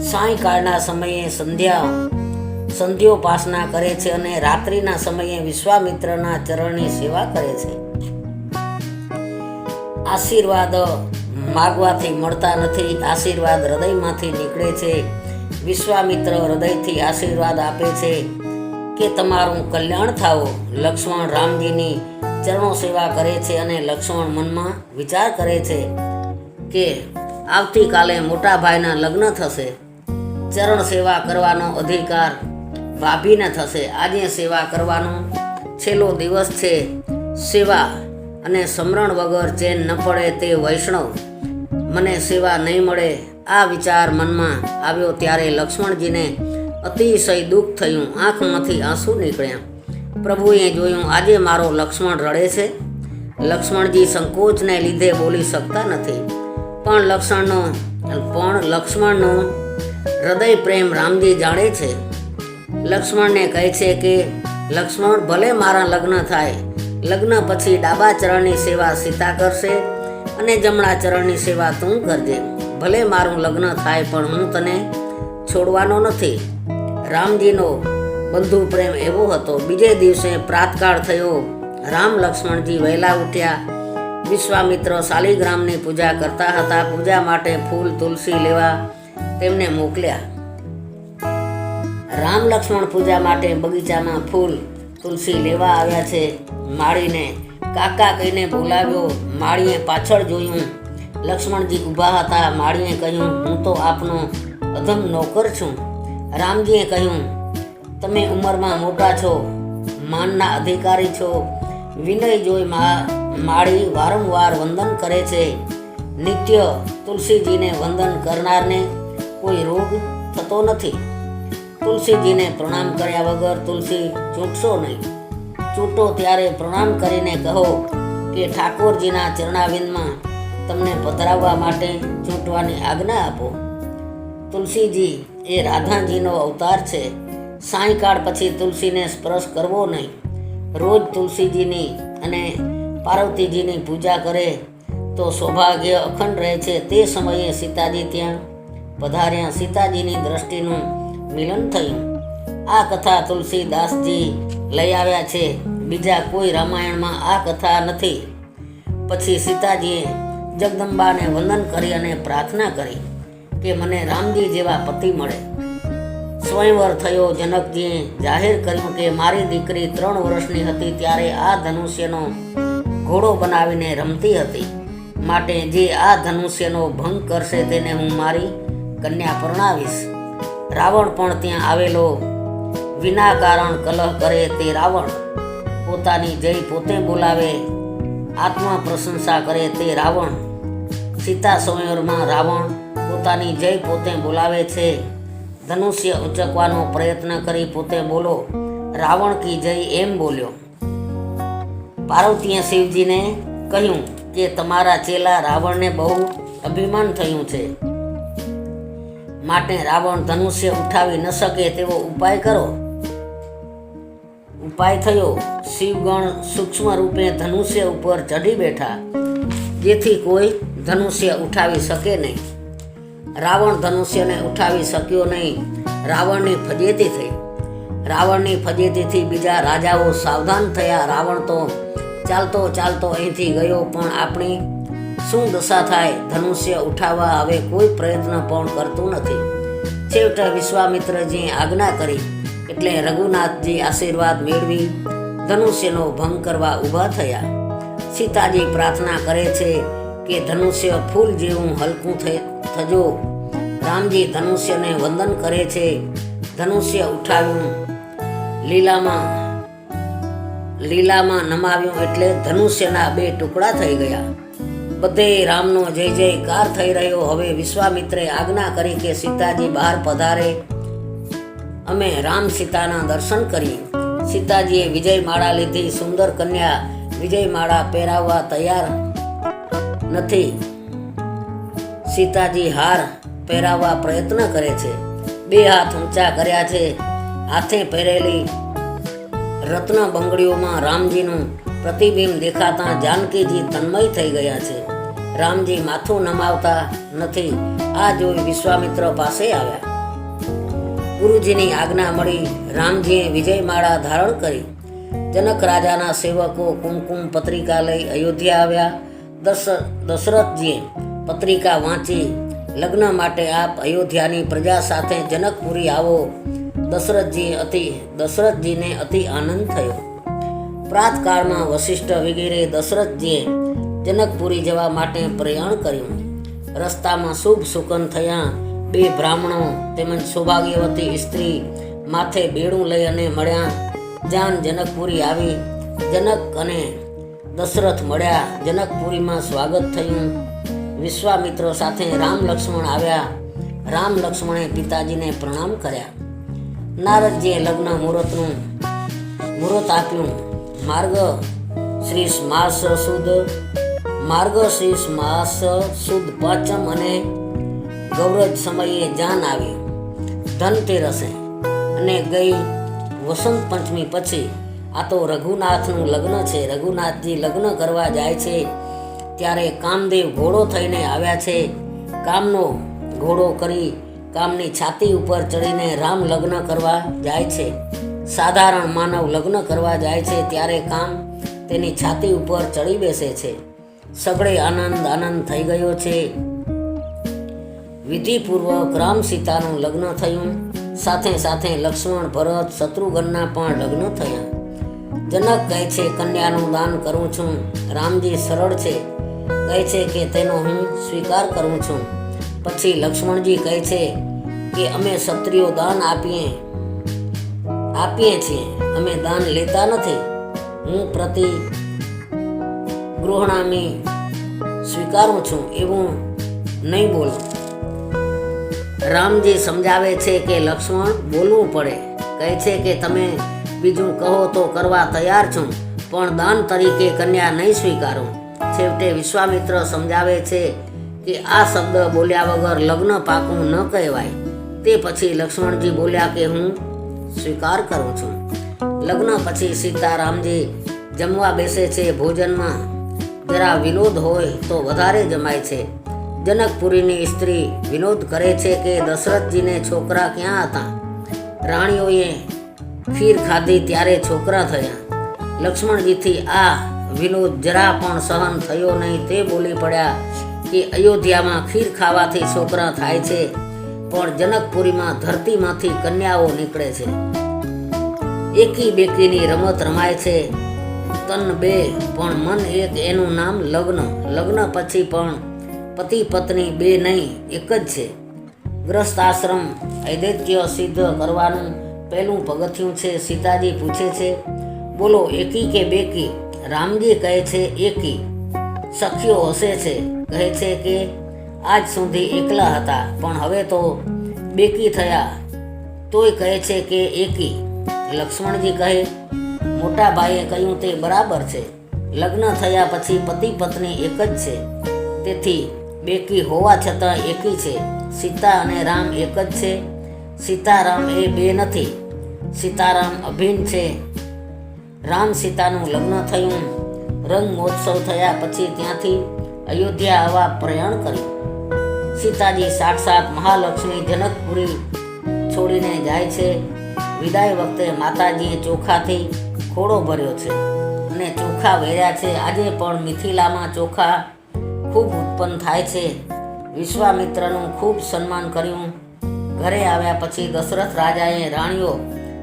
સાંયકાળના સમયે સંધ્યોપાસના કરે છે અને રાત્રિના સમયે વિશ્વામિત્રના ચરણની સેવા કરે છે. આશીર્વાદ માગવાથી મળતા નથી. આશીર્વાદ હૃદયમાંથી નીકળે છે. વિશ્વામિત્ર હૃદયથી આશીર્વાદ આપે છે કે તમારું કલ્યાણ થાવો. લક્ષ્મણ રામજીની ચરણો સેવા કરે છે અને લક્ષ્મણ મનમાં વિચાર કરે છે કે આવતીકાલે મોટા ભાઈના લગ્ન થશે. ચરણ સેવા કરવાનો અધિકાર ભાભીને થશે. આજે સેવા કરવાનો છેલ્લો દિવસ છે. સેવા અને સમરણ વગર ચેન ન પડે તે વૈષ્ણવ. મને સેવા નહીં મળે આ વિચાર મનમાં આવ્યો ત્યારે લક્ષ્મણજીને અતિશય દુઃખ થયું. આંખમાંથી આંસુ નીકળ્યા. પ્રભુએ જોયું આજે મારો લક્ષ્મણ રડે છે. લક્ષ્મણજી સંકોચને લીધે બોલી શકતા નથી. પણ લક્ષ્મણનો હૃદય પ્રેમ રામજી જાણે છે. લક્ષ્મણને કહે છે કે લક્ષ્મણ, ભલે મારા લગ્ન થાય. લગ્ન પછી ડાબા ચરણની સેવા સીતા કરશે અને જમણા ચરણની સેવા તું કરજે. ભલે મારું લગ્ન થાય પણ હું તને છોડવાનો નથી. રામજીનો બંધુ પ્રેમ એવો હતો. બીજે દિવસે પ્રાતકાળ થયો. રામ લક્ષ્મણજી વહેલા ઉઠ્યા. વિશ્વામિત્ર શાલિગ્રામની પૂજા કરતા હતા. પૂજા માટે ફૂલ તુલસી લેવા તેમને મોકલ્યા. રામ લક્ષ્મણ પૂજા માટે બગીચામાં ફૂલ તુલસી લેવા આવ્યા છે. માળીને કાકા કહીને બોલાવ્યો. માળીએ પાછળ જોયું. લક્ષ્મણજી ઊભા હતા. માળીએ કહ્યું, હું તો આપનો અધમ નોકર છું. રામજીએ કહ્યું, તમે ઉંમરમાં મોટા છો, માનના અધિકારી છો. વિનય જોઈ માળી વારંવાર વંદન કરે છે. નિત્ય તુલસીજીને વંદન કરનારને કોઈ રોગ થતો નથી. તુલસીજીને પ્રણામ કર્યા વગર તુલસી ચૂંટશો નહીં. ચૂંટો ત્યારે પ્રણામ કરીને કહો કે ઠાકોરજીના ચરણાવિંદમાં તમને પધરાવવા માટે ચૂંટવાની આજ્ઞા આપો. તુલસીજી એ રાધાજીનો અવતાર છે. સાંયકાળ પછી તુલસીને સ્પર્શ કરવો નહીં. રોજ તુલસીજીની અને પાર્વતીજીની પૂજા કરે તો સૌભાગ્ય અખંડ રહે છે. તે સમયે સીતાજી ત્યાં પધાર્યા. સીતાજીની દ્રષ્ટિનું મિલન થયું. આ કથા તુલસીદાસજી લઈ આવ્યા છે. બીજા કોઈ રામાયણમાં આ કથા નથી. પછી સીતાજીએ જગદંબાને વંદન કરી અને પ્રાર્થના કરી કે મને રામજી જેવા પતિ મળે. સ્વયંવર થયો. જનકજીએ જાહેર કર્યું કે મારી દીકરી 3 વર્ષની હતી ત્યારે આ ધનુષ્યનો ઘોડો બનાવીને રમતી હતી. માટે જે આ ધનુષ્યનો ભંગ કરશે તેને હું મારી કન્યા પરણાવીશ. રાવણ પણ ત્યાં આવેલો. વિના કારણ કલહ કરે તે રાવણ. પોતાની જય પોતે બોલાવે, આત્મા પ્રશંસા કરે તે રાવણ. સીતા સંવરમાં રાવણ પોતાની જય પોતે બોલાવે છે. ધનુષ્ય ઉંચકવાનો પ્રયત્ન કરી પોતે બોલો રાવણ કી જય એમ બોલ્યો. પાર્વતીએ શિવજીને કહ્યું કે તમારા ચેલા રાવણને બહુ અભિમાન થયું છે, માટે રાવણ ધનુષ્ય ઉઠાવી ન શકે તેવો ઉપાય કરો. ઉપાય થયો. શિવગણ સૂક્ષ્મ રૂપે ધનુષ્ય ઉપર ચઢી બેઠા, જેથી કોઈ ધનુષ્ય ઉઠાવી શકે નહીં. રાવણ ધનુષ્યને ઉઠાવી શક્યો નહીં. રાવણની ફજેતી થઈ. રાવણની ફજેતીથી બીજા રાજાઓ સાવધાન થયા. રાવણ તો ચાલતો ચાલતો અહીંથી ગયો, પણ આપણી શું દશા થાય? ધનુષ્ય ઉઠાવવા હવે કોઈ પ્રયત્ન પણ કરતું નથી. છેવટે વિશ્વામિત્રજીએ આજ્ઞા કરી એટલે રઘુનાથજી આશીર્વાદ મેળવી ધનુષ્યનો ભંગ કરવા ઊભા થયા. સીતાજી પ્રાર્થના કરે છે કે ધનુષ્ય ફૂલ જેવું હલકું થજો. રામજી ધનુષ્યને વંદન કરે છે. ધનુષ્ય ઉઠાવ્યું, લીલામાં નમાવ્યું એટલે ધનુષ્યના 2 ટુકડા થઈ ગયા. બધે રામનો જય જયકાર થઈ રહ્યો. હવે વિશ્વામિત્રે આજ્ઞા કરી કે સીતાજી બહાર પધારે, અમે રામ સીતાના દર્શન કરીએ. સીતાજીએ વિજયમાળા લીધી. સુંદર કન્યા વિજયમાળા પહેરાવવા તૈયાર નથી. સીતાજી હાર પહેરાવવા પ્રયત્ન કરે છે. 2 હાથ ઊંચા કર્યા છે. હાથે પહેરેલી રત્ન બંગડીઓમાં રામજીનું પ્રતિબિંબ દેખાતા જાનકીજી તન્મય થઈ ગયા છે. રામજી માથું નમાવતા નથી. આ જોઈ વિશ્વામિત્ર પાસે આવ્યા. ગુરુજીની આજ્ઞા મળી. રામજીએ વિજયમાળા ધારણ કરી. જનક રાજાના સેવકો કુમકુમ પત્રિકા લઈ અયોધ્યા આવ્યા. દશરથજીએ પત્રિકા વાંચી, લગ્ન માટે આપ અયોધ્યાની પ્રજા સાથે જનકપુરી આવો. દશરથજીને અતિ આનંદ થયો. પ્રાતકાળમાં વશિષ્ઠ વગેરે દશરથજીએ જનકપુરી જવા માટે પ્રયાણ કર્યું. રસ્તામાં શુભ સુકન થયા. 2 બ્રાહ્મણો તેમજ સૌભાગ્યવતી સ્ત્રી માથે બેડું લઈ અને મળ્યા. જાન જનકપુરી આવી. જનક અને દશરથ મળ્યા. જનકપુરીમાં સ્વાગત થયું. વિશ્વામિત્ર સાથે રામ લક્ષ્મણ આવ્યા. રામ લક્ષ્મણે પિતાજીને પ્રણામ કર્યા. નારદજીએ લગ્ન મુહૂર્ત આપ્યું. માર્ગશીર્ષ માસ સુદ પાંચમ અને ગૌરજ સમયે જાન આવી. ધનતેરસે અને ગઈ વસંત પંચમી પછી. આ તો રઘુનાથનું લગ્ન છે. રઘુનાથજી લગ્ન કરવા જાય છે ત્યારે કામદેવ ઘોડો થઈને આવ્યા છે. કામનો ઘોડો કરી કામની છાતી ઉપર ચડીને રામ લગ્ન કરવા જાય છે. સાધારણ માનવ લગ્ન કરવા જાય છે ત્યારે કામ તેની છાતી ઉપર ચડી બેસે છે. સગળે આનંદ થઈ ગયો છે. વિધિપૂર્વક રામ સીતાનું લગ્ન થયું. સાથે સાથે લક્ષ્મણ, ભરત, શત્રુઘ્નના પણ લગ્ન થયા. જનક કહે છે કન્યાનું દાન કરું છું. રામજી સરળ છે, કહે છે કે તેનો હું સ્વીકાર કરું છું. પછી લક્ષ્મણજી કહે છે કે અમે ક્ષત્રિયો દાન આપીએ આપીએ છીએ, અમે દાન લેતા નથી. હું પ્રતિ ગૃહણામી સ્વીકારું છું એવું નહીં બોલો. રામજી સમજાવે છે કે લક્ષ્મણ બોલવું પડે. કહે છે કે તમે બીજું કહો તો કરવા તૈયાર છું, પણ દાન તરીકે કન્યા નહીં સ્વીકારું. છેવટે વિશ્વામિત્ર સમજાવે છે કે આ શબ્દ બોલ્યા વગર લગ્ન પાકું ન કહેવાય. તે પછી લક્ષ્મણજી બોલ્યા કે હું સ્વીકાર કરું છું. લગ્ન પછી સીતારામજી જમવા બેસે છે. ભોજનમાં જરા વિનોદ હોય તો વધારે જમાય છે. જનકપુરીની સ્ત્રી વિનોદ કરે છે કે દશરથજીને છોકરા ક્યાં હતા? રાણીઓએ ખીર ખાધી ત્યારે છોકરા થયા. લક્ષ્મણજીથી આ વિનોદ જરા પણ સહન થયો નહીં. તે બોલી પડ્યા કે અયોધ્યામાં ખીર ખાવાથી છોકરા થાય છે, પણ જનકપુરીમાં ધરતીમાંથી કન્યાઓ નીકળે છે. એકી બેકીની રમત રમાય છે. તન બે પણ મન એક, એનું નામ લગ્ન. લગ્ન પછી પણ પતિ પત્ની બે નહીં, એક જ છે. ગ્રસ્ત આશ્રમ ઐદૈત્ય સિદ્ધ કરવાનું પહેલું પગથિયું છે. સીતાજી પૂછે છે, બોલો એકી કે બેકી? રામજી કહે છે એકી. સખીઓ હસે છે, કહે છે કે આજ સુધી એકલા હતા પણ હવે તો બેકી થયા, તોય કહે છે કે એકી. લક્ષ્મણજી કહે, મોટા ભાઈએ કહ્યું તે બરાબર છે. લગ્ન થયા પછી પતિ પત્ની એક જ છે, તેથી બેકી હોવા છતાં એકી છે. સીતા અને રામ એક જ છે. સીતારામ એ બે નથી. સીતારામ અભિન્ન છે. રામ સીતાનું લગ્ન થયું. રંગ મહોત્સવ થયા પછી ત્યાંથી અયોધ્યા આવવા પ્રયાણ કર્યું. સીતાજી સાક્ષાત મહાલક્ષ્મી જનકપુરી છોડીને જાય છે. વિદાય વખતે માતાજીએ ચોખાથી ખોડો ભર્યો છે અને ચોખા વેર્યા છે. આજે પણ મિથિલામાં ચોખા ખૂબ ઉત્પન્ન થાય છે. વિશ્વામિત્રનું ખૂબ સન્માન કર્યું. ઘરે આવ્યા પછી દશરથ રાજાએ રાણીઓ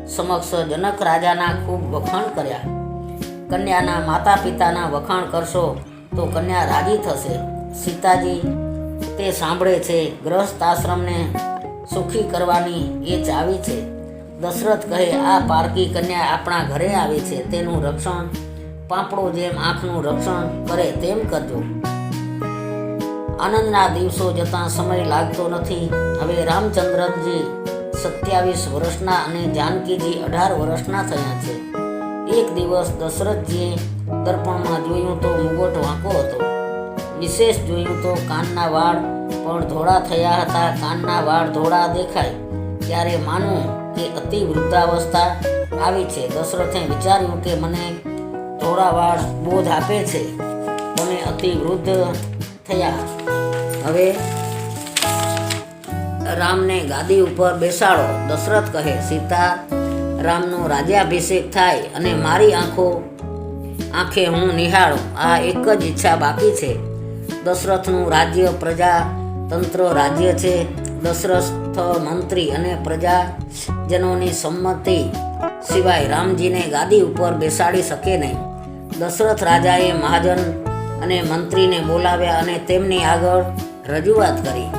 સમક્ષ જનક રાજાના ખૂબ વખાણ કર્યા. કન્યાના માતા પિતાના વખાણ કરશો તો કન્યા રાજી થશે. સીતાજી તે સાંભળે છે. ગ્રસ્ત આશ્રમને સુખી કરવાની એ ચાવી છે. દશરથ કહે, આ પારકી કન્યા આપણા ઘરે આવી છે, તેનું રક્ષણ પાંપડો જેમ આંખનું રક્ષણ કરે તેમ કરજો. આનંદના દિવસો જતાં સમય લાગતો નથી. હવે રામચંદ્રજી 27 વર્ષના અને જાનકીજી 18 વર્ષના થયા છે. એક દિવસ દશરથજીએ દર્પણમાં જોયું તો મુગટ વાંકો હતો. વિશેષ જોયું તો કાનના વાળ પણ ધોળા થયા હતા. કાનના વાળ ધોળા દેખાય ત્યારે માનું કે અતિ વૃદ્ધાવસ્થા આવી છે. દશરથે વિચાર્યું કે મને ધોળા વાળ બોધ આપે છે. તમે અતિ વૃદ્ધ થયા. હવે રામને ગાદી ઉપર બેસાડો. દશરથ કહે, સીતા રામનો રાજ્યાભિષેક થાય અને મારી આંખે હું નિહાળું, આ એક જ ઈચ્છા બાકી છે. દશરથનું રાજ્ય પ્રજાતંત્ર રાજ્ય છે. દશરથ મંત્રી અને પ્રજાજનોની સંમતિ સિવાય રામજીને ગાદી ઉપર બેસાડી શકે નહીં. દશરથ રાજાએ મહાજન અને મંત્રીને બોલાવ્યા અને તેમની આગળ રજૂઆત કરી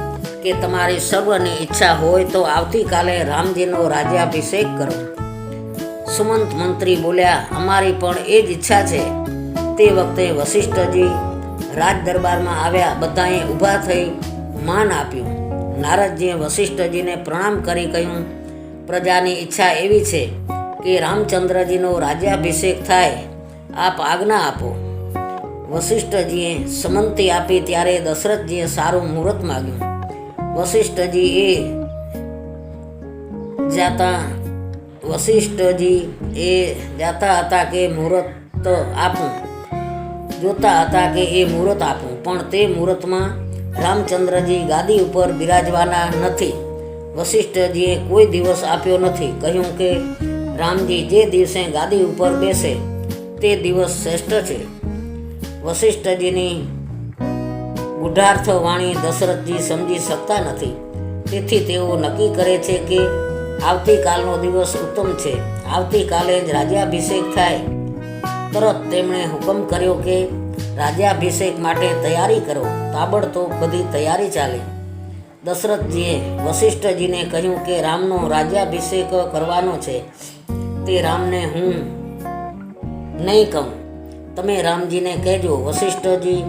કે તમારી સર્વની ઈચ્છા હોય તો આવતીકાલે રામજીનો રાજ્યાભિષેક કરો. સુમંત મંત્રી બોલ્યા, અમારી પણ એ જ ઈચ્છા છે. તે વખતે વશિષ્ઠજી રાજ દરબારમાં આવ્યા. બધાએ ઊભા થઈ માન આપ્યું. નારદજીએ વશિષ્ઠજીને પ્રણામ કરી કહ્યું, પ્રજાની ઈચ્છા એવી છે કે રામચંદ્રજીનો રાજ્યાભિષેક થાય, આપ આજ્ઞા આપો. વશિષ્ઠજીએ સંમતિ આપી ત્યારે દશરથજીએ સારું મુહૂર્ત માગ્યું. વશિષ્ઠજી જાતા હતા કે મુહૂર્ત આપું, જોતા હતા કે એ મુહૂર્ત આપું, પણ તે મુહૂર્તમાં રામચંદ્રજી ગાદી ઉપર બિરાજવાના નથી. વશિષ્ઠજીએ કોઈ દિવસ આપ્યો નથી. કહ્યું કે રામજી જે દિવસે ગાદી ઉપર બેસે તે દિવસ શ્રેષ્ઠ છે. વશિષ્ઠજીની ગુઢાર્થ વાણી દશરથજી સમજી શકતા નથી. તેથી તેઓ નક્કી કરે છે કે આવતીકાલનો દિવસ ઉત્તમ છે. આવતીકાલે જ રાજ્યાભિષેક થાય. તરત તેમણે હુકમ કર્યો કે રાજ્યાભિષેક માટે તૈયારી કરો. તાબડતોબ બધી તૈયારી ચાલી. દશરથજીએ વશિષ્ઠજીને કહ્યું કે રામનો રાજ્યાભિષેક કરવાનો છે. તે રામને હું નહીં કહું. તમે રામજીને કહેજો. વશિષ્ઠજી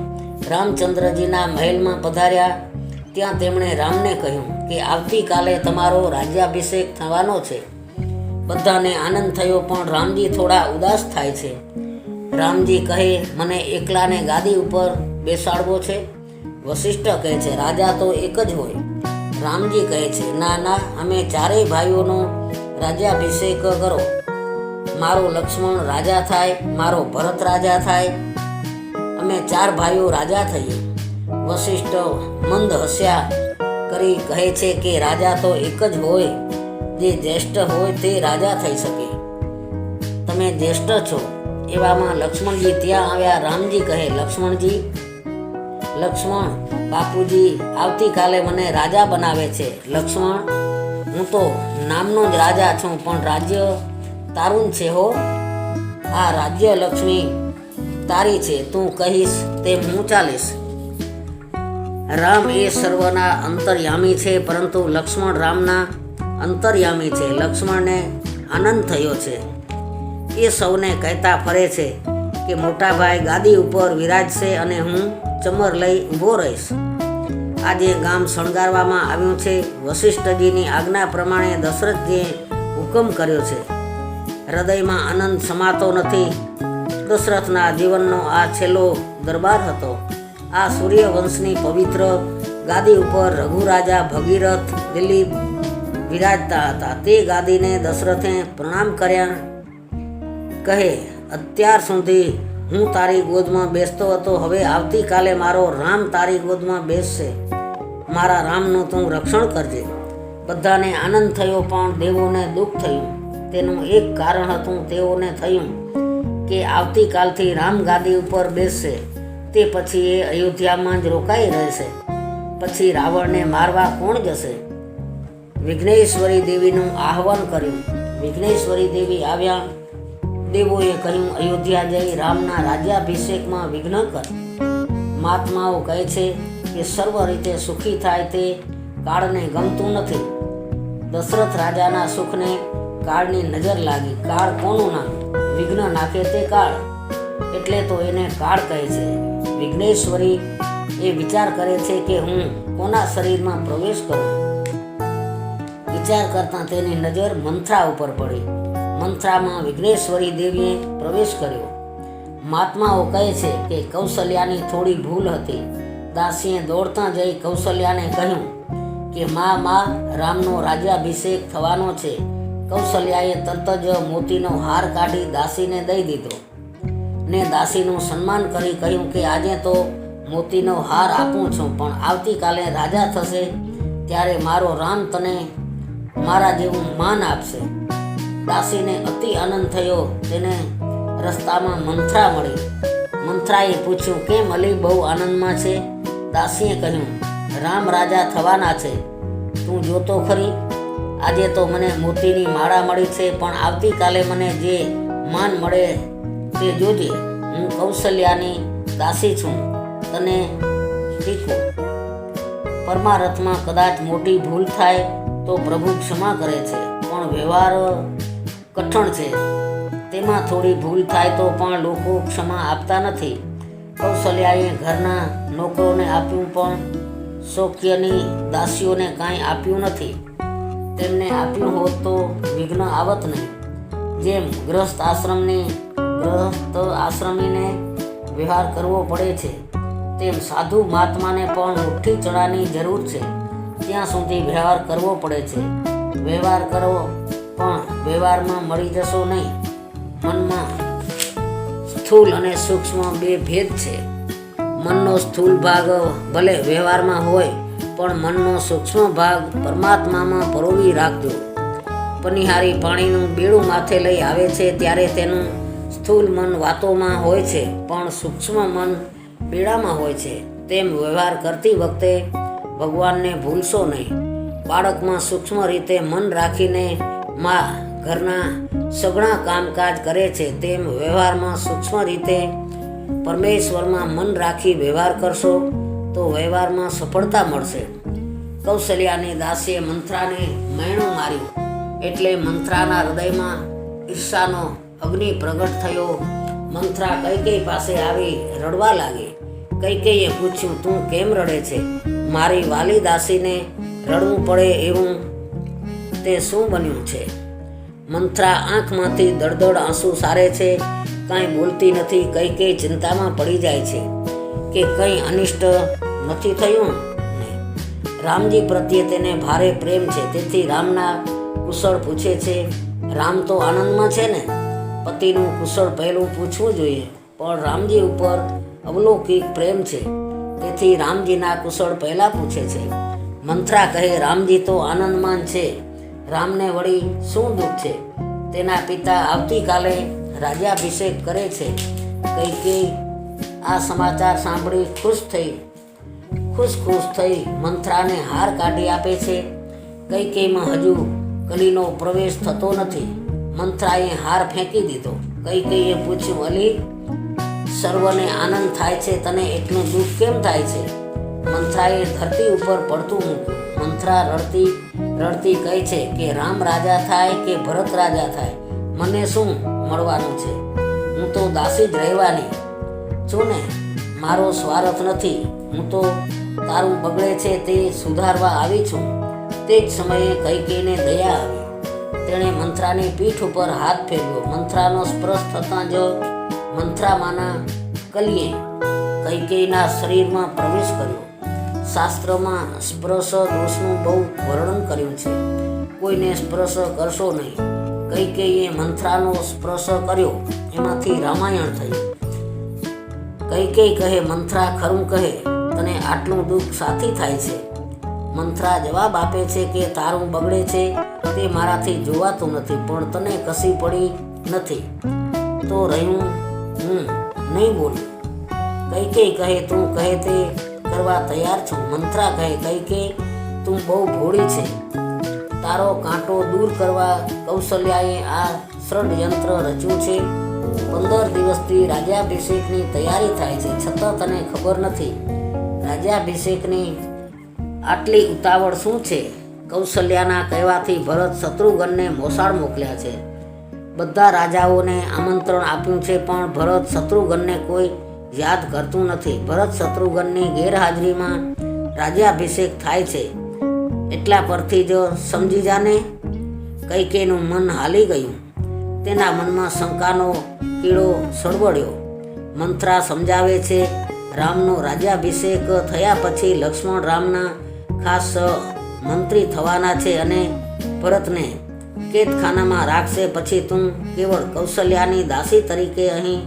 રામચંદ્રજીના મહેલમાં પધાર્યા. ત્યાં તેમણે રામને કહ્યું કે આવતીકાલે તમારો રાજ્યાભિષેક થવાનો છે. બધાને આનંદ થયો, પણ રામજી થોડા ઉદાસ થાય છે. રામજી કહે, મને એકલાને ગાદી ઉપર બેસાડવો છે? વશિષ્ઠ કહે છે, રાજા તો એક જ હોય. રામજી કહે છે, ના ના, અમે ચારેય ભાઈઓનો રાજ્યાભિષેક કરો. મારો લક્ષ્મણ રાજા થાય, મારો ભરત રાજા થાય, અમે 4 ભાઈઓ રાજા થઈએ. વશિષ્ઠ મંદ હસ્યા કરી કહે છે કે રાજા તો એક જ હોય, જે જ્યેષ્ઠ હોય તે રાજા થઈ શકે. તમે જ્યેષ્ઠ છો. એવામાં લક્ષ્મણજી ત્યાં આવ્યા. રામજી કહે, લક્ષ્મણ બાપુજી આવતીકાલે મને રાજા બનાવે છે. લક્ષ્મણ, હું તો નામનો જ રાજા છું, પણ રાજ્ય તારું છે હો. આ રાજ્ય લક્ષ્મી તારી છે. તું કહીશ તેમ હું ચાલીશ. રામ એ સર્વના અંતર્યામી છે, પરંતુ લક્ષ્મણ રામના અંતર્યામી છે. લક્ષ્મણને આનંદ થયો છે. એ સૌને કહેતા ફરે છે કે મોટા ભાઈ ગાદી ઉપર વિરાજશે અને હું ચમર લઈ ઊભો રહીશ. આજે ગામ શણગારવામાં આવ્યું છે. વશિષ્ઠજીની આજ્ઞા પ્રમાણે દશરથજીએ હુકમ કર્યો છે. હૃદયમાં આનંદ સમાતો નથી. દશરથના જીવનનો આ છેલ્લો દરબાર હતો. આ સૂર્યવંશની પવિત્ર ગાદી ઉપર રઘુરાજા ભગીરથ દિલીપ વિરાજતા હતા. તે ગાદીને દશરથે પ્રણામ કર્યા. કહે, અત્યાર સુધી હું તારી ગોદમાં બેસતો હતો, હવે આવતીકાલે મારો રામ તારી ગોદમાં બેસશે. મારા રામનું તું રક્ષણ કરજે. બધાને આનંદ થયો, પણ દેવોને દુઃખ થયું. તેનું એક કારણ હતું. તેઓને થયું કે આવતીકાલથી રામ ગાદી ઉપર બેસશે, તે પછી એ અયોધ્યામાં જ રોકાઈ રહેશે. પછી રાવણને મારવા કોણ જશે? વિઘ્નેશ્વરી દેવીનું આહવાન કર્યું. વિઘ્નેશ્વરી દેવી આવ્યા. દેવોએ કહ્યું, અયોધ્યા જઈ રામના રાજ્યાભિષેકમાં વિઘ્ન કર. મહાત્માઓ કહે છે કે સર્વ રીતે સુખી થાય તે કાળને ગમતું નથી. દશરથ રાજાના સુખને કાળની નજર લાગી. કાળ કોનું નામ? વિઘ્ન નાખે તે કાળ, એટલે તો એને કાળ કહે છે. વિઘ્નેશ્વરી એ વિચાર કરે છે કે હું કોના શરીરમાં પ્રવેશ કરું. વિચાર કરતાં તેની નજર મંથરા ઉપર પડી. મંથરામાં વિઘ્નેશ્વરી દેવીએ પ્રવેશ કર્યો. મહાત્માઓ કહે છે કે કૌશલ્યાની થોડી ભૂલ હતી. દાસીએ દોડતા જઈ કૌશલ્યાને કહ્યું કે માં, રામનો રાજ્યાભિષેક થવાનો છે. કૌશલ્યાએ તરત જ મોતીનો હાર કાઢી દાસીને દઈ દીધો ને દાસીનું સન્માન કરી કહ્યું કે આજે તો મોતીનો હાર આપું છું, પણ આવતીકાલે રાજા થશે ત્યારે મારો રામ તને મારા જેવું માન આપશે. દાસીને અતિ આનંદ થયો. તેને રસ્તામાં મંથરા મળી. મંથરાએ પૂછ્યું, કેમ અલી બહુ આનંદમાં છે? દાસીએ કહ્યું, રામ રાજા થવાના છે. તું જોતો ખરી, આજે તો મને મોતીની માળા મળી છે, પણ આવતીકાલે મને જે માન મળે તે જોજે. હું કૌશલ્યાની દાસી છું. તને શીખો. પરમારથમાં કદાચ મોટી ભૂલ થાય તો પ્રભુ ક્ષમા કરે છે, પણ વ્યવહાર કઠણ છે. તેમાં થોડી ભૂલ થાય તો પણ લોકો ક્ષમા આપતા નથી. કૌશલ્યાએ ઘરના નોકરોને આપ્યું, પણ શોક્યની દાસીઓને કાંઈ આપ્યું નથી. તેમને આપ્યું હોત તો વિઘ્ન આવત નહીં. જેમ ગ્રસ્ત આશ્રમીને વ્યવહાર કરવો પડે છે, તેમ સાધુ મહાત્માને પણ મુઠ્ઠી ચણાની જરૂર છે. ત્યાં સુધી વ્યવહાર કરવો પડે છે. વ્યવહાર કરો, પણ વ્યવહારમાં મળી જશો નહીં. મનમાં સ્થૂલ અને સૂક્ષ્મ બે ભેદ છે. મનનો સ્થૂલ ભાગ ભલે વ્યવહારમાં હોય, પણ મનનો સૂક્ષ્મ ભાગ પરમાત્મામાં પરોવી રાખજો. પનિહારી પાણીનું બેડું માથે લઈ આવે છે ત્યારે તેનું સ્થૂલ મન વાતોમાં હોય છે, પણ સૂક્ષ્મ મન બેડામાં હોય છે. તેમ વ્યવહાર કરતી વખતે ભગવાનને ભૂલશો નહીં. બાળકમાં સૂક્ષ્મ રીતે મન રાખીને મા ઘરના સઘળા કામકાજ કરે છે, તેમ વ્યવહારમાં સૂક્ષ્મ રીતે પરમેશ્વરમાં મન રાખી વ્યવહાર કરશો તો વ્યવહારમાં સફળતા મળશે. કૌશલ્યાની દાસીએ મંથરાને મૈણું માર્યું, એટલે મંથરાના હૃદયમાં ઈર્ષાનો અગ્નિ પ્રગટ થયો. મંથરા કૈકેયી પાસે આવી રડવા લાગી. કૈકેયીએ પૂછ્યું, તું કેમ રડે છે? મારી વાલી દાસીને રડવું પડે એવું તે શું બન્યું છે? મંથરા આંખમાંથી દળદળ આંસુ સારે છે, કાંઈ બોલતી નથી. કૈકેયી ચિંતામાં પડી જાય છે કે કંઈ અનિષ્ટ નથી થયું ને. રામજી પ્રત્યે તેને ભારે પ્રેમ છે, તેથી રામના કુશળ પૂછે છે. રામ તો આનંદમાં છે ને? પતિનું કુશળ પહેલું પૂછવું જોઈએ, પણ રામજી ઉપર અવલૌકિક પ્રેમ છે, તેથી રામજીના કુશળ પહેલાં પૂછે છે. મંથરા કહે, રામજી તો આનંદમાન છે, રામને વળી શું દુઃખ છે? તેના પિતા આવતીકાલે રાજ્યાભિષેક કરે છે. કૈકેયી આ સમાચાર સાંભળી ખુશ થઈ મંથરાને હાર કાઢી આપે છે. કૈકેયીમાં હજુ કલીનો પ્રવેશ થતો નથી. મંથરાએ હાર ફેંકી દીધો. કૈકેયીએ પૂછ્યું, અલી, સર્વને આનંદ થાય છે, તને એટલું દુઃખ કેમ થાય છે? મંથરાએ ધરતી ઉપર પડતું મૂક્યું. મંથરા રડતી કહે છે કે રામ રાજા થાય કે ભરત રાજા થાય, મને શું મળવાનું છે? હું તો દાસી જ રહેવાની છું ને. મારો સ્વાર્થ નથી. હું તો તારું બગડે છે તે સુધારવા આવી છું. તે જ સમયે કૈકેયીને દયા આવી. તેણે મંથરાની પીઠ ઉપર હાથ ફેરવ્યો. મંથરાનો સ્પર્શ થતાં જ મંથરામાંના કલીએ કૈકેયીના શરીરમાં પ્રવેશ કર્યો. શાસ્ત્રમાં સ્પર્શ દોષનું બહુ વર્ણન કર્યું છે. કોઈને સ્પર્શ કરશો નહીં. કૈકેયીએ મંથરાનો સ્પર્શ કર્યો, એમાંથી રામાયણ થયું. કૈકેયી કહે, મંથરા ખરું કહે, તને આટલું દુઃખ સાથી થાય છે? મંથરા જવાબ આપે છે કે તારું બગડે છે તે મારાથી જોવાતું નથી, પણ તને કસી પડી નથી તો રહ્યું હું નહીં બોલું. કૈકેયી કહે, તું કહે તે કરવા તૈયાર છું. મંથરા કહે, કૈકેયી તું બહુ ભોળી છે. તારો કાંટો દૂર કરવા કૌશલ્યાએ આ ષડયંત્ર રચ્યું છે. 15 દિવસથી રાજ્યાભિષેકની તૈયારી થાય છે, છતાં તને ખબર નથી રાજ્યાભિષેકની આટલી ઉતાવળ શું છે? કૌશલ્યાના કહેવાથી ભરત શત્રુઘ્નને મોસાળ મોકલ્યા છે. બધા રાજાઓને આમંત્રણ આપ્યું છે, પણ ભરત શત્રુઘ્નને કોઈ યાદ કરતું નથી. ભરત શત્રુઘ્નની ગેરહાજરીમાં રાજ્યાભિષેક થાય છે, એટલા પરથી જ સમજી જાને. કૈકેયીનું મન હાલી ગયું. તેના મનમાં શંકાનો કીડો સળવળ્યો. મંથરા સમજાવે છે, રામનો રાજ્યાભિષેક થયા પછી લક્ષ્મણ રામના ખાસ મંત્રી થવાના છે અને ભરતને કેદખાનામાં રાખશે. પછી તું કેવળ કૌશલ્યાની દાસી તરીકે અહીં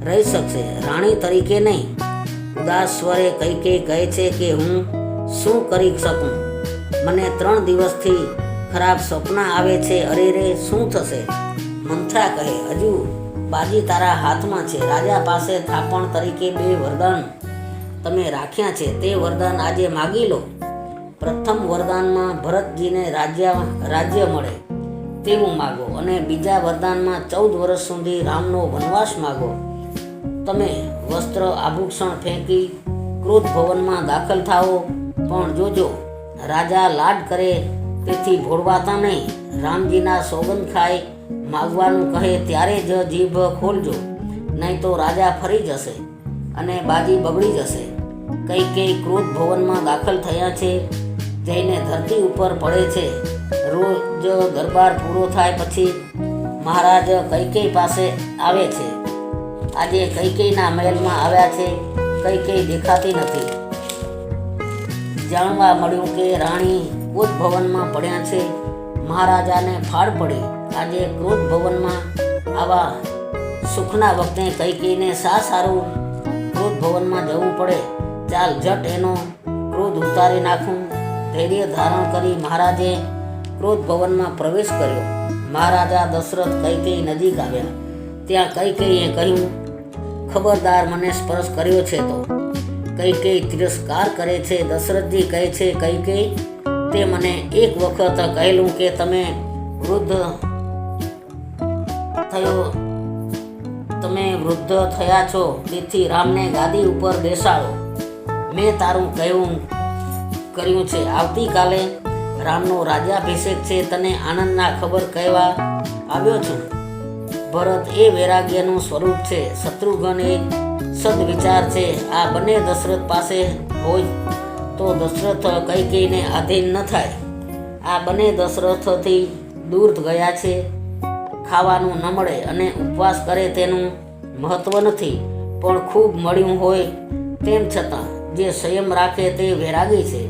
રહી શકશે, રાણી તરીકે નહીં. ઉદાસ સ્વરે કૈકેયી કહે છે કે હું શું કરી શકું? મને 3 દિવસથી ખરાબ સપના આવે છે. અરે રે, શું થશે? મંથરા કહે, હજુ બાજી તારા હાથમાં છે. રાજા પાસે થાપણ તરીકે 2 વરદાન તમે રાખ્યા છે, તે વરદાન આજે માગી લો. પ્રથમ વરદાનમાં ભરતજીને રાજ્ય મળે તેવું માગો, અને બીજા વરદાનમાં 14 વર્ષ સુધી રામનો વનવાસ માગો. તમે વસ્ત્ર આભૂષણ ફેંકી ક્રોધ ભવનમાં દાખલ થાઓ, પણ જોજો રાજા લાડ કરે તેથી ભોળવાતા નહીં. રામજીના સોગંદ ખાઈ માગવાનું કહે ત્યારે જ જીભ ખોલજો, નહીં તો રાજા ફરી જશે અને બાજી બગડી જશે. કૈકેયી ક્રોધ ભવનમાં દાખલ થયા છે, જઈને ધરતી ઉપર પડે છે. રોજ દરબાર પૂરો થાય પછી મહારાજ કૈકેયી પાસે આવે છે. આજે કૈકેયીના મહેલમાં આવ્યા છે. કૈકેયી દેખાતી નથી. જાણવા મળ્યું કે રાણી ક્રોધ ભવનમાં પડ્યા છે. મહારાજાને ફાળ પડી. આજે ક્રોધ ભવનમાં આવા સુખના વખતે કૈકેયીને શા સારું ક્રોધ ભવનમાં જવું પડે? ચાલ જટ એનો ક્રોધ ઉતારી નાખું. ધૈર્ય ધારણ કરી મહારાજે ક્રોધ ભવનમાં પ્રવેશ કર્યો. મહારાજા દશરથ કૈકેયી નજીક આવ્યા. ત્યાં કૈકેયીએ કહ્યું, ખબરદાર, મને સ્પર્શ કર્યો છે તો? કૈકેયી તિરસ્કાર કરે છે. દશરથજી કહે છે, કૈકેયી, તે મને એક વખત કહેલું કે તમે વૃદ્ધ થયા છો, તેથી રામને ગાદી ઉપર બેસાડો. મેં તારું કહેવું કર્યું છે. આવતીકાલે રામનો રાજ્યાભિષેક છે. તને આનંદના ખબર કહેવા આવ્યો છું. ભરત એ વૈરાગ્યનું સ્વરૂપ છે, શત્રુઘ્ન એ સદવિચાર છે. આ બંને દશરથ પાસે હોય તો દશરથ કૈકેયીને આધીન ન થાય. આ બંને દશરથથી દૂર ગયા છે. ખાવાનું ન મળે અને ઉપવાસ કરે તેનું મહત્વ નથી, પણ ખૂબ મળ્યું હોય તેમ છતાં જે સંયમ રાખે તે વૈરાગી છે.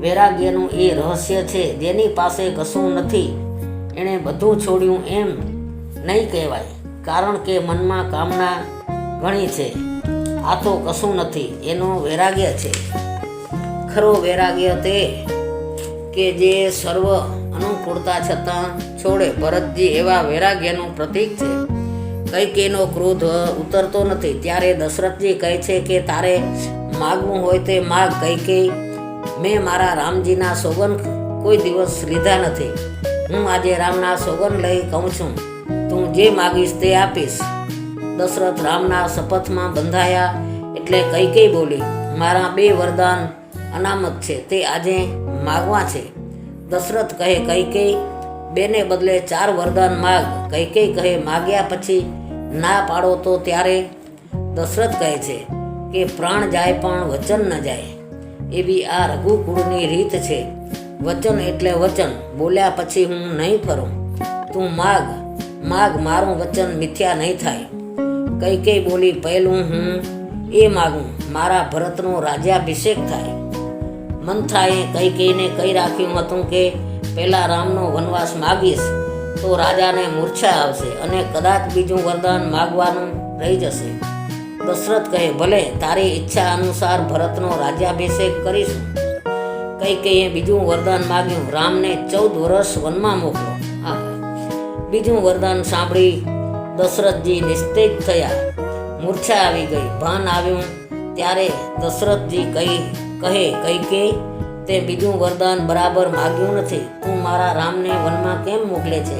વૈરાગ્યનું એ રહસ્ય છે, જેની પાસે કશું નથી એણે બધું છોડ્યું એમ નહીં કહેવાય, કારણ કે મનમાં કામના ઘણી છે. આ તો કશું નથી, એનો વૈરાગ્ય છે. ખરો વૈરાગ્ય તે કે જે સર્વ અનુકૂળતા છતાં છોડે. ભરતજી એવા વૈરાગ્યનું પ્રતીક છે. કૈકેયીનો ક્રોધ ઉતરતો નથી. ત્યારે દશરથજી કહે છે કે તારે માગવું હોય તે માગ કૈકેયી. મેં મારા રામજીના સોગન કોઈ દિવસ લીધા નથી. હું આજે રામના સોગન લઈ કહું છું, તું જે માગીશ તે આપીશ. દશરથ રામના શપથમાં બંધાયા એટલે કૈકેયી બોલી, મારા 2 વરદાન અનામત છે, તે આજે માગવા છે. દશરથ કહે, કૈકેયી 2 ને બદલે 4 વરદાન માગ. કૈકેયી કહે, માગ્યા પછી ના પાડો તો? ત્યારે દશરથ કહે છે કે પ્રાણ જાય પણ વચન ન જાય. એવી આ રઘુકુળની રીત છે. વચન એટલે વચન, બોલ્યા પછી હું નહીં ફરું. તું માગ, મારું વચન મિથ્યા નહીં થાય. કૈકેયી બોલી, પહેલું હું એ માગું, મારા ભરતનો રાજ્યાભિષેક થાય. મંથરાએ કૈકેયીને કહી રાખ્યું હતું કે પહેલાં રામનો વનવાસ માગીશ તો રાજાને મૂર્છા આવશે અને કદાચ બીજું વરદાન માગવાનું રહી જશે. દશરથ કહે, ભલે, તારી ઈચ્છા અનુસાર ભરતનો રાજ્યાભિષેક કરીશું. કૈકેયીએ બીજું વરદાન માગ્યું, રામને 14 વર્ષ વનમાં મોકલો. બીજું વરદાન સાંભળી દશરથજી નિસ્તેજ થયા. મૂર્છા આવી ગઈ. ભાન આવ્યું ત્યારે દશરથજી કહે, કૈકેયી તે બીજું વરદાન બરાબર માગ્યું નથી. તું મારા રામને વનમાં કેમ મોકલે છે?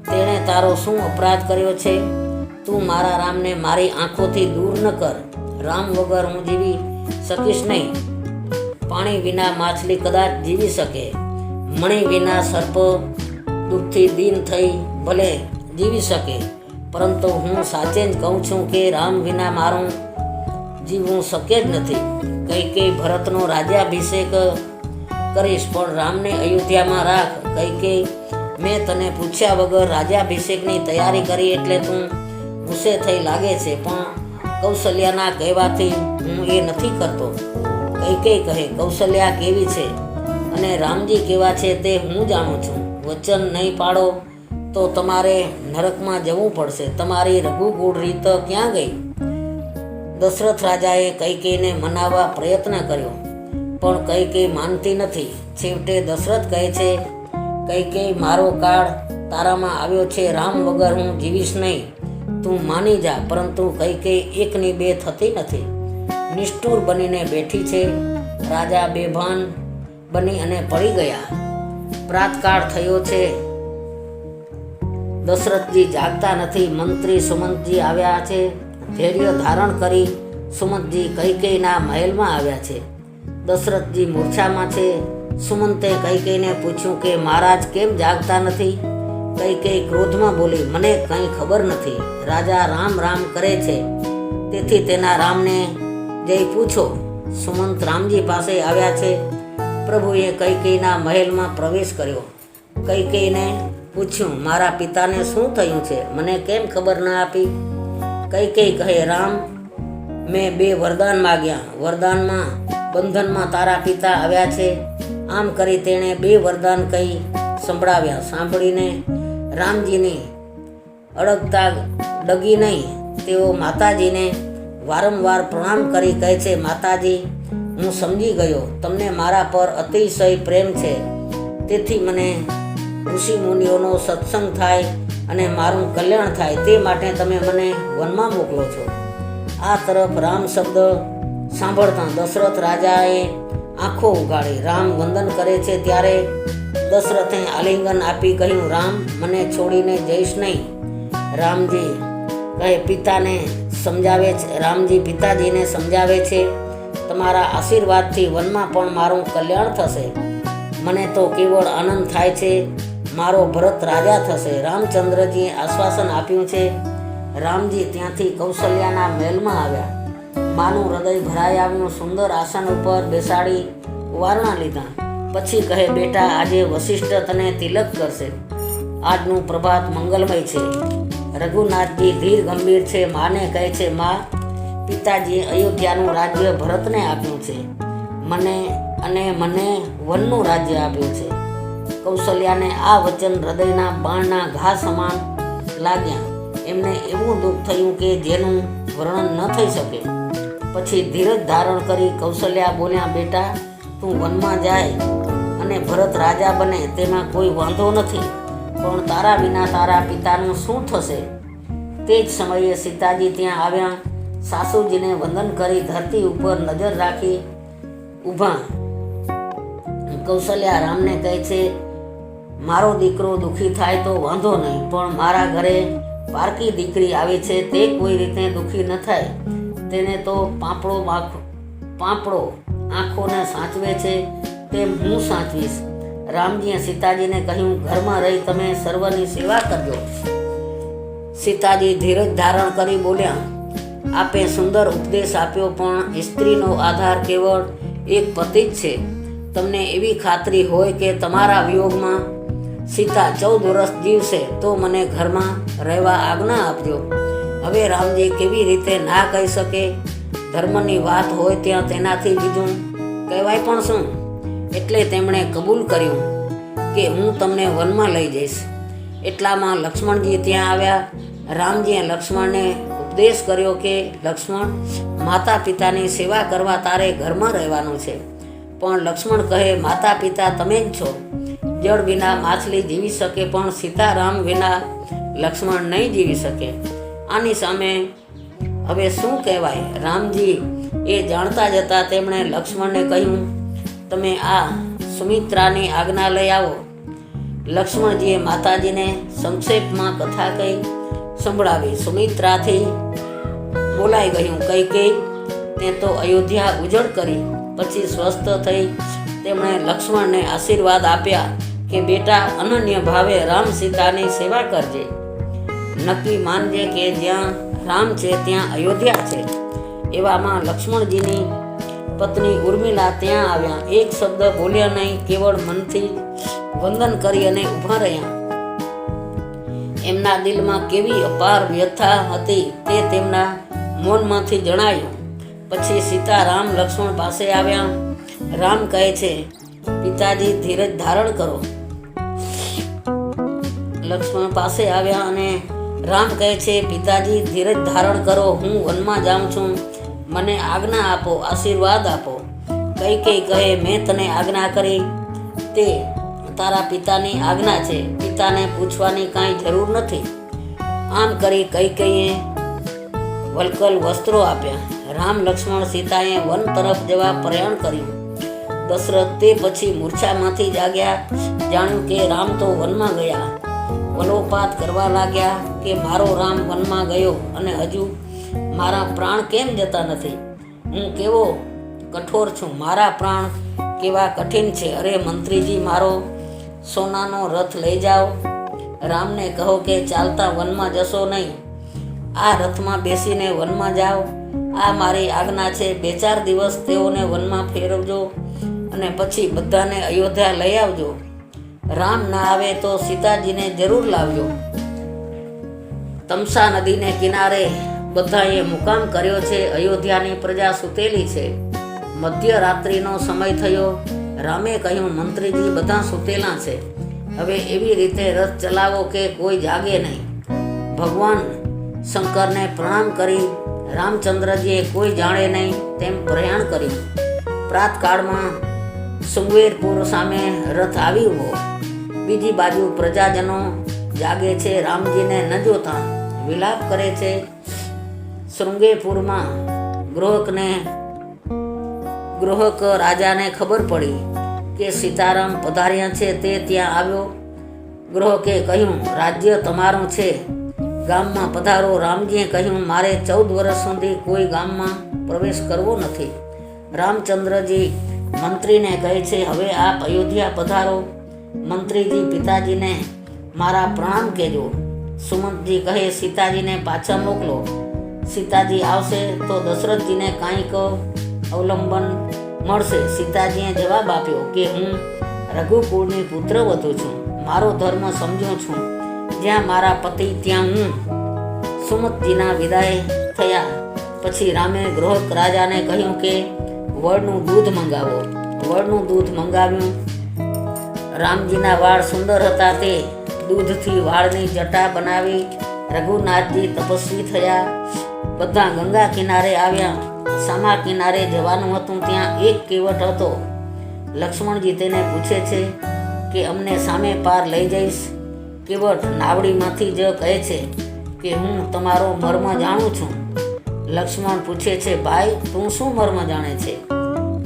તેણે તારો શું અપરાધ કર્યો છે? તું મારા રામને મારી આંખોથી દૂર ન કર. રામ વગર હું જીવી શકીશ નહીં. પાણી વિના માછલી કદાચ જીવી શકે. મણી વિના સર્પ દુઃખથી દીન થઈ ભલે જીવી શકે, પરંતુ હું સાચે જ કહું છું કે રામ વિના મારું જીવવું શક્ય જ નથી. કૈકેયી ભરતનો રાજ્યાભિષેક કરીશ, પણ રામને અયોધ્યામાં રાખ. કૈકેયી, મેં તને પૂછ્યા વગર રાજ્યાભિષેકની તૈયારી કરી એટલે તું ગુસ્સે થઈ લાગે છે, પણ કૌશલ્યાના કહેવાથી હું એ નથી કરતો. કૈકેયી કહે, કૌશલ્યા કેવી છે અને રામજી કેવા છે તે હું જાણું છું. વચન નહીં પાડો તો તમારે નરકમાં જવું પડશે. તમારી રઘુકુળ રીત ક્યાં ગઈ? દશરથ રાજાએ કૈકેયીને મનાવવા પ્રયત્ન કર્યો, પણ કૈકેયી માનતી નથી. છેવટે દશરથ કહે છે, કૈકેયી, મારો કાળ તારામાં આવ્યો છે. રામ વગર હું જીવીશ નહીં. તું માની જા. પરંતુ કૈકેયી 1 ની 2 થતી નથી. નિષ્ઠુર બનીને બેઠી છે. રાજા બેભાન બની અને પડી ગયા. પ્રાતકાળ થયો છે. દશરથજી જાગતા નથી. મંત્રી સુમંતજી આવ્યા છે. ધૈર્ય ધારણ કરી સુમંતજી કૈકેયીના મહેલમાં આવ્યા છે. દશરથજી મૂર્છામાં છે. સુમંતે કૈકેયીને પૂછ્યું કે મહારાજ કેમ જાગતા નથી? કૈકેયી ક્રોધમાં બોલી, મને કંઈ ખબર નથી. રાજા રામ રામ કરે છે, તેથી તેના રામને જઈ પૂછો. સુમંત રામજી પાસે આવ્યા છે. પ્રભુએ કૈકેયીના મહેલમાં પ્રવેશ કર્યો. કૈકેયીને પૂછ્યું, મારા પિતાને શું થયું છે? મને કેમ ખબર ન આપી? કૈકેયી કહે, રામ, મેં 2 વરદાન માગ્યા. વરદાનમાં બંધનમાં તારા પિતા આવ્યા છે. આમ કરી તેણે 2 વરદાન કહી સંભળાવ્યા. સાંભળીને રામજીની અડગતા ડગી નહીં. તેઓ માતાજીને વારંવાર પ્રણામ કરી કહે છે, માતાજી, હું સમજી ગયો, તમને મારા પર અતિશય પ્રેમ છે. તેથી મને ઋષિ મુનિઓનો સત્સંગ થાય અને મારું કલ્યાણ થાય તે માટે તમે મને વનમાં મોકલો છો. આ તરફ રામ શબ્દ સાંભળતા દશરથ રાજાએ આંખો ઉગાડી. રામ વંદન કરે છે ત્યારે દશરથે આલિંગન આપી કહ્યું, રામ, મને છોડીને જઈશ નહીં. રામજી કહે, પિતાને સમજાવે છે. રામજી પિતાજીને સમજાવે છે, તમારા આશીર્વાદથી વનમાં પણ મારું કલ્યાણ થશે. મને તો કેવળ આનંદ થાય છે. મારો ભરત રાજા થશે. રામચંદ્રજીએ આશ્વાસન આપ્યું છે. રામજી ત્યાંથી કૌશલ્યાના મહેલમાં આવ્યા. માનું હૃદય ભરાઈ આવ્યું. સુંદર આસન ઉપર બેસાડી વારણા લીધા. પછી કહે, બેટા, આજે વશિષ્ઠ તને તિલક કરશે. આજનું પ્રભાત મંગલમય છે. રઘુનાથજી ધીર ગંભીર છે. માને કહે છે, મા, પિતાજીએ અયોધ્યાનું રાજ્ય ભરતને આપ્યું છે. મને વનનું રાજ્ય આપ્યું છે. કૌશલ્યાને આ વચન હૃદયના બાણના ઘા સમાન લાગ્યા. એમને એવું દુઃખ થયું કે જેનું વર્ણન ન થઈ શકે. પછી ધીરજ ધારણ કરી કૌશલ્યા બોલ્યા, બેટા, તું વનમાં જાય અને ભરત રાજા બને તેમાં કોઈ વાંધો નથી, પણ તારા વિના તારા પિતાનું શું થશે? તે જ સમયે સીતાજી ત્યાં આવ્યા. સાસુજીને વંદન કરી ધરતી ઉપર નજર રાખી ઊભા. કૌશલ્યા રામને કહે છે, મારો દીકરો દુઃખી થાય તો વાંધો નહીં, પણ મારા ઘરે પારકી દીકરી આવી છે, તે કોઈ રીતે દુઃખી ન થાય. તેને તો પાંપડો આંખોને સાચવે છે, તેમ હું સાચવીશ. રામજીએ સીતાજીને કહ્યું, ઘરમાં રહી તમે સર્વની સેવા કરજો. સીતાજી ધીરજ ધારણ કરી બોલ્યા, આપે સુંદર ઉપદેશ આપ્યો, પણ સ્ત્રીનો આધાર કેવળ એક પતિ જ છે. તમને એવી ખાતરી હોય કે તમારા વિયોગમાં સીતા 14 વર્ષ જીવશે તો મને ઘરમાં રહેવા આજ્ઞા આપજો. હવે રામજી કેવી રીતે ના કહી શકે? ધર્મની વાત હોય ત્યાં તેનાથી બીજું કહેવાય પણ શું? એટલે તેમણે કબૂલ કર્યું કે હું તમને વનમાં લઈ જઈશ. એટલામાં લક્ષ્મણજી ત્યાં આવ્યા. રામજીએ લક્ષ્મણને ઉપદેશ કર્યો કે, લક્ષ્મણ, માતા પિતાની સેવા કરવા તારે ઘરમાં રહેવાનું છે. પણ લક્ષ્મણ કહે, માતા પિતા તમે જ છો. જળ વિના માછલી જીવી શકે, પણ સીતારામ વિના લક્ષ્મણ નહીં જીવી શકે. આની સામે હવે શું કહેવાય? રામજી એ જાણતા જ હતા. તેમણે લક્ષ્મણને કહ્યું, તમે આ સુમિત્રાની આજ્ઞા લઈ આવો. લક્ષ્મણજીએ માતાજીને સંક્ષેપમાં કથા કહી સંભળાવી. સુમિત્રાથી બોલાઈ ગયું, કઈ તે તો અયોધ્યા ઉજળ કરી. પછી સ્વસ્થ થઈ તેમણે લક્ષ્મણને આશીર્વાદ આપ્યા કે, બેટા, અનન્ય ભાવે રામ સીતાની સેવા કરજે. નક્કી માનજે કે જ્યાં રામ છે ત્યાં અયોધ્યા છે. એવામાં લક્ષ્મણજીની પત્ની ઉર્મિલા ત્યાં આવ્યા. એક શબ્દ બોલ્યા નહીં, કેવળ મનથી વંદન કરી અને ઊભા રહ્યા. એમના દિલમાં કેવી અપાર વ્યથા હતી તે તેમના મૌનમાંથી જણાયું. પછી સીતા રામ લક્ષ્મણ પાસે આવ્યા. રામ કહે છે, પિતાજી, ધીરજ ધારણ કરો. લક્ષ્મણ પાસે આવ્યા અને રામ કહે છે, પિતાજી, ધીરજ ધારણ કરો. હું વનમાં જાઉં છું, મને આજ્ઞા આપો, આશીર્વાદ આપો. કઈ કહે, મેં તને આજ્ઞા કરી તે તારા પિતાની આજ્ઞા છે. પિતાને પૂછવાની કાંઈ જરૂર નથી. આમ કરી કઈએ વલ્કલ વસ્ત્રો આપ્યા. રામ લક્ષ્મણ સીતાએ વન તરફ જવા પ્રયાણ કર્યું. દશરથ તે પછી મૂર્છામાંથી જાગ્યા. જાણ્યું કે રામ તો વનમાં ગયા. વલોપાત કરવા લાગ્યા કે મારો રામ વનમાં ગયો અને હજુ મારા પ્રાણ કેમ જતા નથી? હું કેવો કઠોર છું, મારા પ્રાણ કેવા કઠિન છે. અરે મંત્રીજી, મારો સોનાનો રથ લઈ જાઓ. રામને કહો કે ચાલતા વનમાં જશો નહીં, આ રથમાં બેસીને વનમાં જાઓ. આ મારી આજ્ઞા છે. 2-4 દિવસ તેઓને વનમાં ફેરવજો અને પછી બધાને અયોધ્યા લઈ આવજો. રામ ના આવે તો સીતાજીને જરૂર લાવજો. તમસા નદીને કિનારે બધાએ મુકામ કર્યો છે. અયોધ્યાની પ્રજા સૂતેલી છે. મધ્યરાત્રિનો સમય થયો. રામે કહ્યું, મંત્રીજી, બધા સૂતેલા છે. હવે એવી રીતે રથ ચલાવો કે કોઈ જાગે નહીં. ભગવાન શંકરને પ્રણામ કરી રામચંદ્રજીએ કોઈ જાણે નહીં તેમ પ્રયાણ કર્યું. પ્રાતકાળમાં શૃંગવેરપુર સામે રથ આવી ઉભો. બીજી બાજુ પ્રજાજનો જાગે છે. રામજીને ન જોતા વિલાપ કરે છે. શૃંગેરપુરમાં ગૃહક રાજાને ખબર પડી કે સીતારામ પધાર્યા છે. તે ત્યાં આવ્યો. ગૃહકે કહ્યું, રાજ્ય તમારું છે, ગામમાં પધારો. રામજીએ કહ્યું, મારે 14 વર્ષ સુધી કોઈ ગામમાં પ્રવેશ કરવો નથી. રામચંદ્રજી મંત્રીને કહે છે, હવે આપ અયોધ્યા પધારો. મંત્રીજી પિતાજીને મારા પ્રણામ કહેજો. સુમંતજી કહે સીતાજીને પાછા મોકલો. સીતાજી આવશે તો દશરથજીને કાંઈક અવલંબન મળશે. સીતાજીએ જવાબ આપ્યો કે હું રઘુકુળની પુત્રવધુ છું. મારો ધર્મ સમજ્યો છું. જ્યાં મારા પતિ ત્યાં હું. સુમંતજીના વિદાય થયા પછી રામે ગૃહક રાજાને કહ્યું કે વળનું દૂધ મંગાવો. વળનું દૂધ મંગાવ્યું. રામજીના વાળ સુંદર હતા. તે દૂધથી વાળની જટા બનાવી રઘુનાથજી તપસ્વી થયા. બધા ગંગા કિનારે આવ્યા. સામા કિનારે જવાનું હતું. ત્યાં એક કેવટ હતો. લક્ષ્મણજી તેને પૂછે છે કે અમને સામે પાર લઈ જઈશ? કેવટ નાવડીમાંથી જ કહે છે કે હું તમારો મર્મ જાણું છું. લક્ષ્મણ પૂછે છે ભાઈ તું શું મર્મ જાણે છે?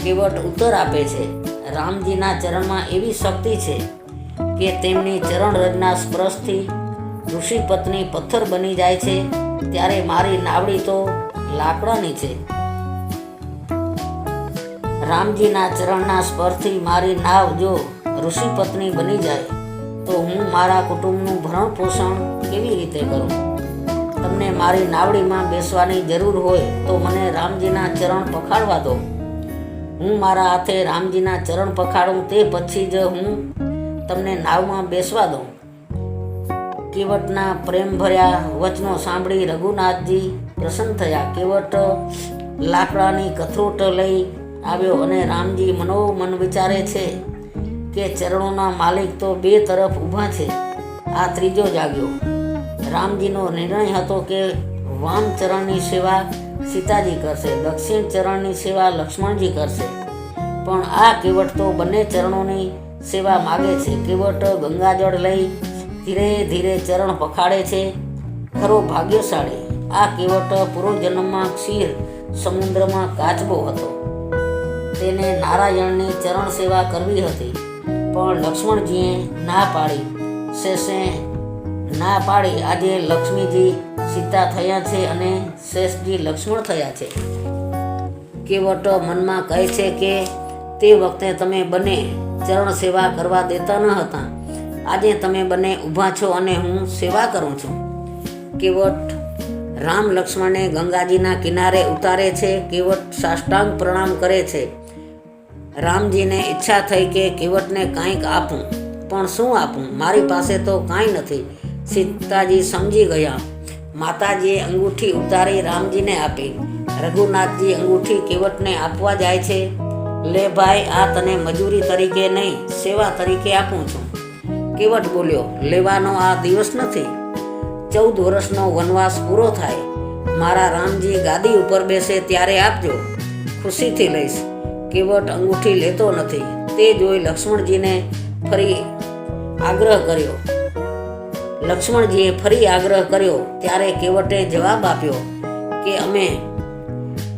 કેવટ ઉત્તર આપે છે રામજીના ચરણમાં એવી શક્તિ છે કે તેમની ચરણ રજના સ્પર્શથી ઋષિ પત્ની પથ્થર બની જાય છે. ત્યારે મારી નાવડી તો લાકડાની છે. રામજીના ચરણના સ્પર્શથી મારી નાવ જો ઋષિ પત્ની બની જાય તો હું મારા કુટુંબનું ભરણ પોષણ કેવી રીતે કરું? તમને મારી નાવડીમાં બેસવાની જરૂર હોય તો મને રામજીના ચરણ પખાડવા દો. હું મારા હાથે રામજીના ચરણ પખાડું તે પછી જ હું તમને નાવમાં બેસવા દઉં. કેવટના પ્રેમભર્યા વચનો સાંભળી રઘુનાથજી પ્રસન્ન થયા. કેવટ લાકડાની કથરોટ લઈ આવ્યો અને રામજી મનોમન વિચારે છે કે ચરણોના માલિક તો બે તરફ ઊભા છે. આ ત્રીજો જાગ્યો. રામજીનો નિર્ણય હતો કે વામ ચરણની સેવા સીતાજી કરશે, દક્ષિણ ચરણની સેવા લક્ષ્મણજી કરશે. પણ આ કેવટ તો બંને ચરણોની સેવા માગે છે. કેવટ ગંગાજળ લઈ ધીરે ધીરે ચરણ પખાડે છે. ખરો ભાગ્યશાળી આ કેવટ પૂર્વજન્મમાં ક્ષીર સમુદ્રમાં કાચબો હતો. તેને નારાયણની ચરણ સેવા કરવી હતી પણ લક્ષ્મણજીએ ના પાડી. શેષે ના પાડી. આજે લક્ષ્મીજી સીતા થયા છે અને શેષજી લક્ષ્મણ થયા છે. કેવટ મનમાં કહે છે કે તે વખતે તમે બંને ચરણ સેવા કરવા દેતા ન હતા. આજે તમે બંને ઊભા છો અને હું સેવા કરું છું. કેવટ રામ લક્ષ્મણને ગંગાજીના કિનારે ઉતારે છે. કેવટ સાષ્ટાંગ પ્રણામ કરે છે. રામજીને ઈચ્છા થઈ કે કેવટને કાંઈક આપું, પણ શું આપું? મારી પાસે તો કાંઈ નથી. સીતાજી સમજી ગયા. માતાજીએ અંગૂઠી ઉતારી રામજીને આપી. રઘુનાથજી અંગૂઠી કેવટને આપવા જાય છે. લે ભાઈ, આ તને મજૂરી તરીકે નહીં, સેવા તરીકે આપું છું. કેવટ બોલ્યો, લેવાનો આ દિવસ નથી. 14 વર્ષનો વનવાસ પૂરો થાય, મારા રામજી ગાદી ઉપર બેસે ત્યારે આપજો, ખુશીથી લઈશ. કેવટ અંગૂઠી લેતો નથી. તે જોઈ લક્ષ્મણજીએ ફરી આગ્રહ કર્યો. ત્યારે કેવટે જવાબ આપ્યો કે અમે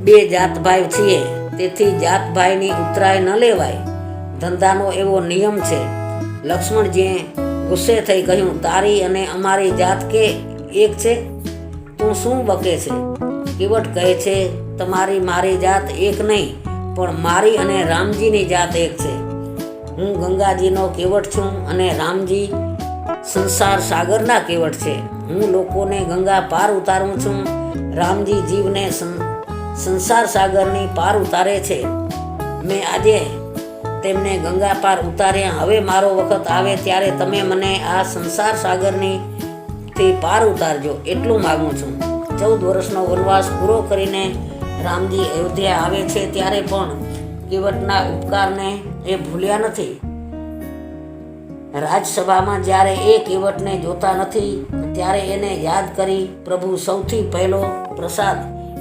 2 જાતભાઈ છીએ, તેથી જાતભાઈની ઉતરાય ન લેવાય. ધંધાનો એવો નિયમ છે. લક્ષ્મણજીએ ગુસ્સે થઈ કહ્યું, તારી અને અમારી જાત કે એક છે? તું શું બકે છે? કેવટ કહે છે, તમારી મારી જાત એક નહીં, પણ મારી અને રામજીની જાત એક છે. હું ગંગાજીનો કેવટ છું અને રામજી સંસાર સાગરના કેવટ છે. હું લોકોને ગંગા પાર ઉતારું છું. રામજી જીવને સંસાર સાગરની પાર ઉતારે છે. મેં આજે તેમને ગંગા પાર ઉતાર્યા. હવે મારો વખત આવે ત્યારે તમે મને આ સંસાર સાગરથી પાર ઉતારજો, એટલું માગું છું. 14 વર્ષનો વનવાસ પૂરો કરીને રામજી અયોધ્યા આવે છે ત્યારે પણ કેવટના ઉપકારને એ ભૂલ્યા નથી. રાજસભામાં જ્યારે એ કેવટને જોતા નથી ત્યારે એને યાદ કરી પ્રભુ સૌથી પહેલો પ્રસાદ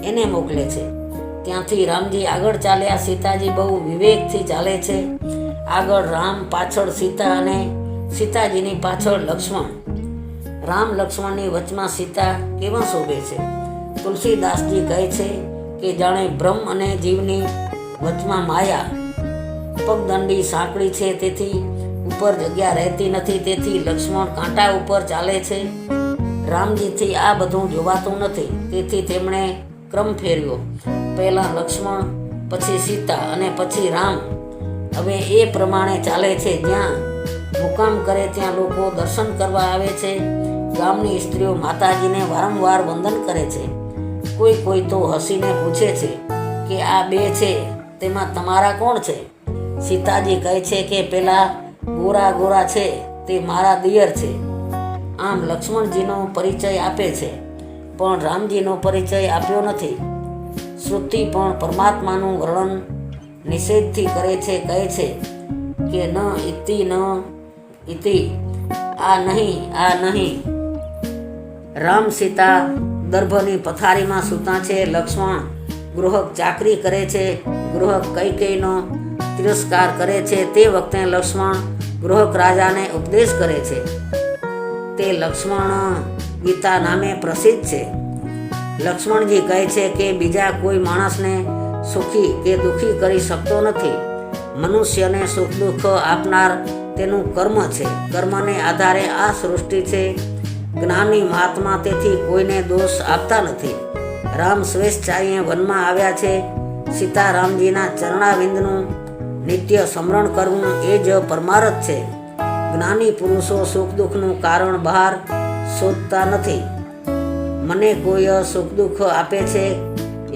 એને મોકલે છે. ત્યાંથી રામજી આગળ ચાલ્યા. સીતાજી બહુ વિવેકથી ચાલે છે. આગળ રામ, પાછળ સીતા અને સીતાજીની પાછળ લક્ષ્મણ. રામ લક્ષ્મણની વચમાં સીતા કેવા શોભે છે. તુલસીદાસજી કહે છે કે જાણે બ્રહ્મ અને જીવની વચમાં માયા. પગદંડી સાંકડી છે, તેથી ઉપર જગ્યા રહેતી નથી. તેથી લક્ષ્મણ કાંટા ઉપર ચાલે છે. રામજીથી આ બધું જોવાતું નથી, તેથી તેમણે ક્રમ ફેરવ્યો. પહેલાં લક્ષ્મણ, પછી સીતા અને પછી રામ. હવે એ પ્રમાણે ચાલે છે. જ્યાં મુકામ કરે ત્યાં લોકો દર્શન કરવા આવે છે. ગામની સ્ત્રીઓ માતાજીને વારંવાર વંદન કરે છે. કોઈ તો હસીને પૂછે છે કે આ બે છે તેમાં તમારા કોણ છે? સીતાજી કહે છે કે પેલા ગોરા છે તે મારા દિયર છે. આમ લક્ષ્મણજીનો પરિચય આપે છે, પણ રામજીનો પરિચય આપ્યો નથી. શ્રુતિ પણ પરમાત્માનું વર્ણન નિષેધથી કરે છે. કહે છે કે ન ઇતિ આ નહીં. રામ સીતા દર્ભની પથારીમાં સૂતા છે. લક્ષ્મણ ગૃહક ચાકરી કરે છે. ગૃહક કૈકેયીનો તિરસ્કાર કરે છે. તે વખતે લક્ષ્મણ ગૃહક રાજાને ઉપદેશ કરે છે. તે લક્ષ્મણ ગીતા નામે પ્રસિદ્ધ છે. લક્ષ્મણજી કહે છે કે બીજા કોઈ માણસને સુખી કે દુઃખી કરી શકતો નથી. મનુષ્યને સુખ દુઃખ આપનાર તેનું કર્મ છે. કર્મને આધારે આ સૃષ્ટિ છે. જ્ઞાની મહાત્મા તેથી કોઈને દોષ આપતા નથી. રામ સ્વેચ્છાએ વનમાં આવ્યા છે. સીતારામજીના ચરણાવિંદનું નિત્ય સ્મરણ કરવું એ જ પરમાર્થ છે. જ્ઞાની પુરુષો સુખ દુઃખનું કારણ બહાર શોધતા નથી. મને કોઈ સુખ દુઃખ આપે છે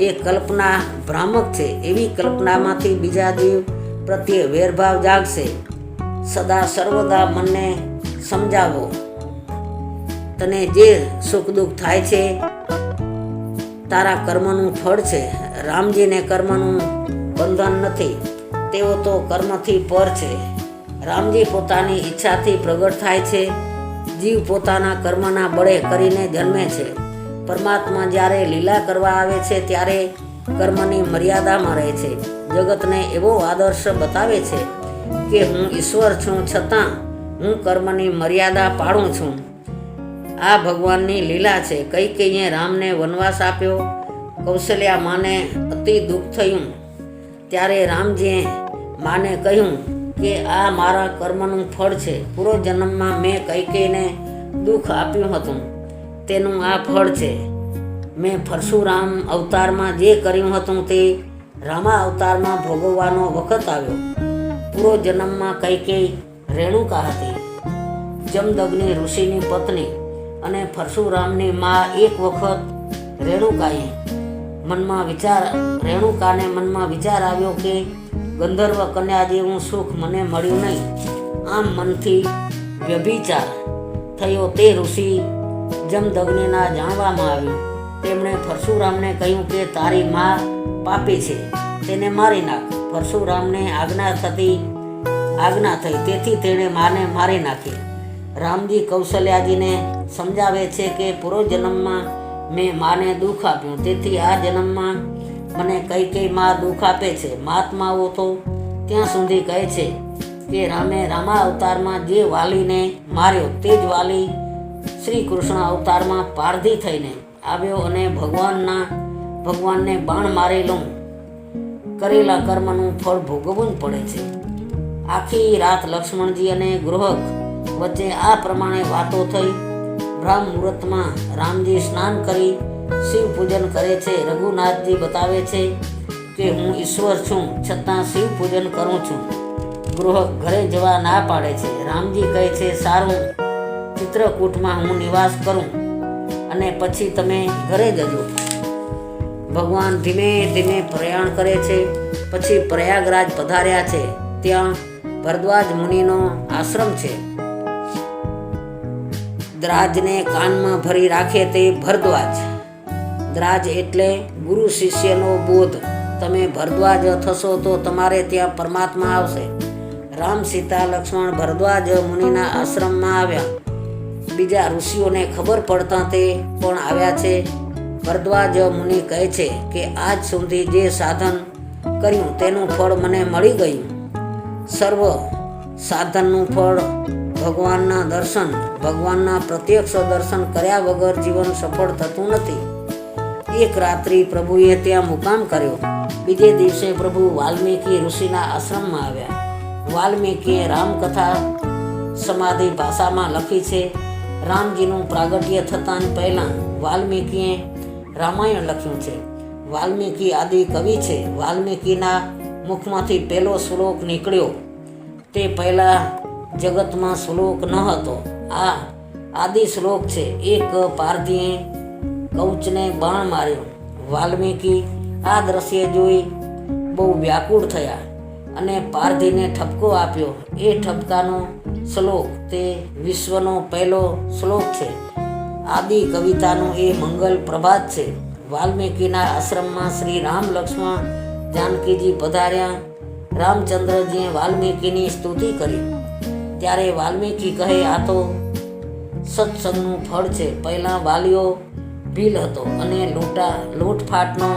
એ કલ્પના ભ્રામક છે. એવી કલ્પનામાંથી બીજા જીવ પ્રત્યે વેરભાવ જાગશે. સદા સર્વદા મનને સમજાવો. તને જે સુખ દુઃખ થાય છે તારા કર્મનું ફળ છે. રામજીને કર્મનું બંધન નથી. તેઓ તો કર્મથી પર છે. રામજી પોતાની ઈચ્છાથી પ્રગટ થાય છે. જીવ પોતાના કર્મના બળે કરીને જન્મે છે. પરમાત્મા જ્યારે લીલા કરવા આવે છે ત્યારે કર્મની મર્યાદામાં રહે છે. જગતને એવો આદર્શ બતાવે છે કે હું ઈશ્વર છું, છતાં હું કર્મની મર્યાદા પાળું છું. આ ભગવાનની લીલા છે. કૈકેયીએ રામને વનવાસ આપ્યો. કૌશલ્યા માને અતિ દુઃખ થયું. ત્યારે રામજીએ માને કહ્યું કે આ મારા કર્મનું ફળ છે. પૂર્વજન્મમાં મેં કૈકેયીને દુઃખ આપ્યું હતું, તેનું આ ફળ છે. મેં પરશુરામ અવતારમાં જે કર્યું હતું તે રામા અવતારમાં ભોગવવાનો વખત આવ્યો. પૂર્વજન્મમાં કૈકેયી રેણુકા હતી, જમદગ્નિ ઋષિની પત્ની અને પરશુરામની મા. એક વખત રેણુકાને મનમાં વિચાર આવ્યો કે ગંધર્વ કન્યા જેવું સુખ મને મળ્યું નહીં. આમ મનથી વ્યભિચાર થયો. તે ઋષિ જમદગ્નિના જાણવામાં આવ્યું. તેમણે પરશુરામને કહ્યું કે તારી મા પાપી છે, તેને મારી નાખ. પરશુરામને આજ્ઞા થઈ, તેથી તેણે માને મારી નાખી. રામજી કૌશલ્યાજીને સમજાવે છે કે પૂર્વજન્મમાં મેં માને દુઃખ આપ્યું, તેથી આ જન્મમાં મને કઈ માં દુઃખ આપે છે. મહાત્માઓ તો ત્યાં સુધી કહે છે કે રામે રામા અવતારમાં જે વાલીને માર્યો તે જ વાલી શ્રી કૃષ્ણ અવતારમાં પારધી થઈને આવ્યો અને ભગવાનને બાણ મારેલું કરેલા કર્મનું ફળ ભોગવવું જ પડે છે. આખી રાત લક્ષ્મણજી અને ગૃહક વચ્ચે આ પ્રમાણે વાતો થઈ. બ્રહ્મ મુહૂર્તમાં રામજી સ્નાન કરી શિવ પૂજન કરે છે. રઘુનાથજી બતાવે છે કે હું ઈશ્વર છું, છતાં શિવ પૂજન કરું છું. ગૃહક ઘરે જવા ના પાડે છે. રામજી કહે છે સારું, ચિત્રકૂટમાં હું નિવાસ કરું અને પછી તમે ઘરે જજો. ભગવાન ધીમે ધીમે પ્રયાણ કરે છે. પછી પ્રયાગરાજ પધાર્યા છે. ત્યાં ભરદ્વાજ મુનિનો આશ્રમ છે. દ્રાજને કાનમાં ભરી રાખે તે ભરદ્વાજ. દ્રાજ એટલે ગુરુ શિષ્યનો બોધ. તમે ભરદ્વાજ થશો તો તમારે ત્યાં પરમાત્મા આવશે. રામ સીતા લક્ષ્મણ ભરદ્વાજ મુનિના આશ્રમમાં આવ્યા. બીજા ઋષિઓને ખબર પડતા તે પણ આવ્યા છે. ભરદ્વાજ મુનિ કહે છે કે આજ સુધી જે સાધન કર્યું તેનું ફળ મને મળી ગયું. સર્વ સાધનનું ફળ ભગવાનના દર્શન. ભગવાનના પ્રત્યક્ષ દર્શન કર્યા વગર જીવન સફળ થતું નથી. એક રાત્રિ પ્રભુએ ત્યાં મુકામ કર્યો. બીજે દિવસે પ્રભુ વાલ્મીકી ઋષિના આશ્રમમાં આવ્યા. વાલ્મીકીએ રામકથા સમાધિ ભાષામાં લખી છે. રામજીનું પ્રાગટ્ય થતાં જ પહેલાં વાલ્મીકીએ રામાયણ લખ્યું છે. વાલ્મીકી આદિ કવિ છે. વાલ્મીકીના મુખમાંથી પહેલો શ્લોક નીકળ્યો તે પહેલાં જગતમાં શ્લોક ન હતો. આ આદિ શ્લોક છે. એક પારધીએ કૌચને બાણ માર્યો. વાલ્મીકી આ દ્રશ્ય જોઈ બહુ વ્યાકુળ થયા અને પારધીને ઠપકો આપ્યો. એ ઠપકાનો શ્લોક તે વિશ્વનો પહેલો શ્લોક છે. આદિ કવિતાનું એ મંગલ પ્રભાત છે. વાલ્મીકીના આશ્રમમાં શ્રી રામ લક્ષ્મણ જાનકીજી પધાર્યા. રામચંદ્રજીએ વાલ્મીકીની સ્તુતિ કરી. ત્યારે વાલ્મીકી કહે, આ તો સત્સંગનું ફળ છે. પહેલાં વાલીઓ ભીલ હતો અને લૂંટફાટનો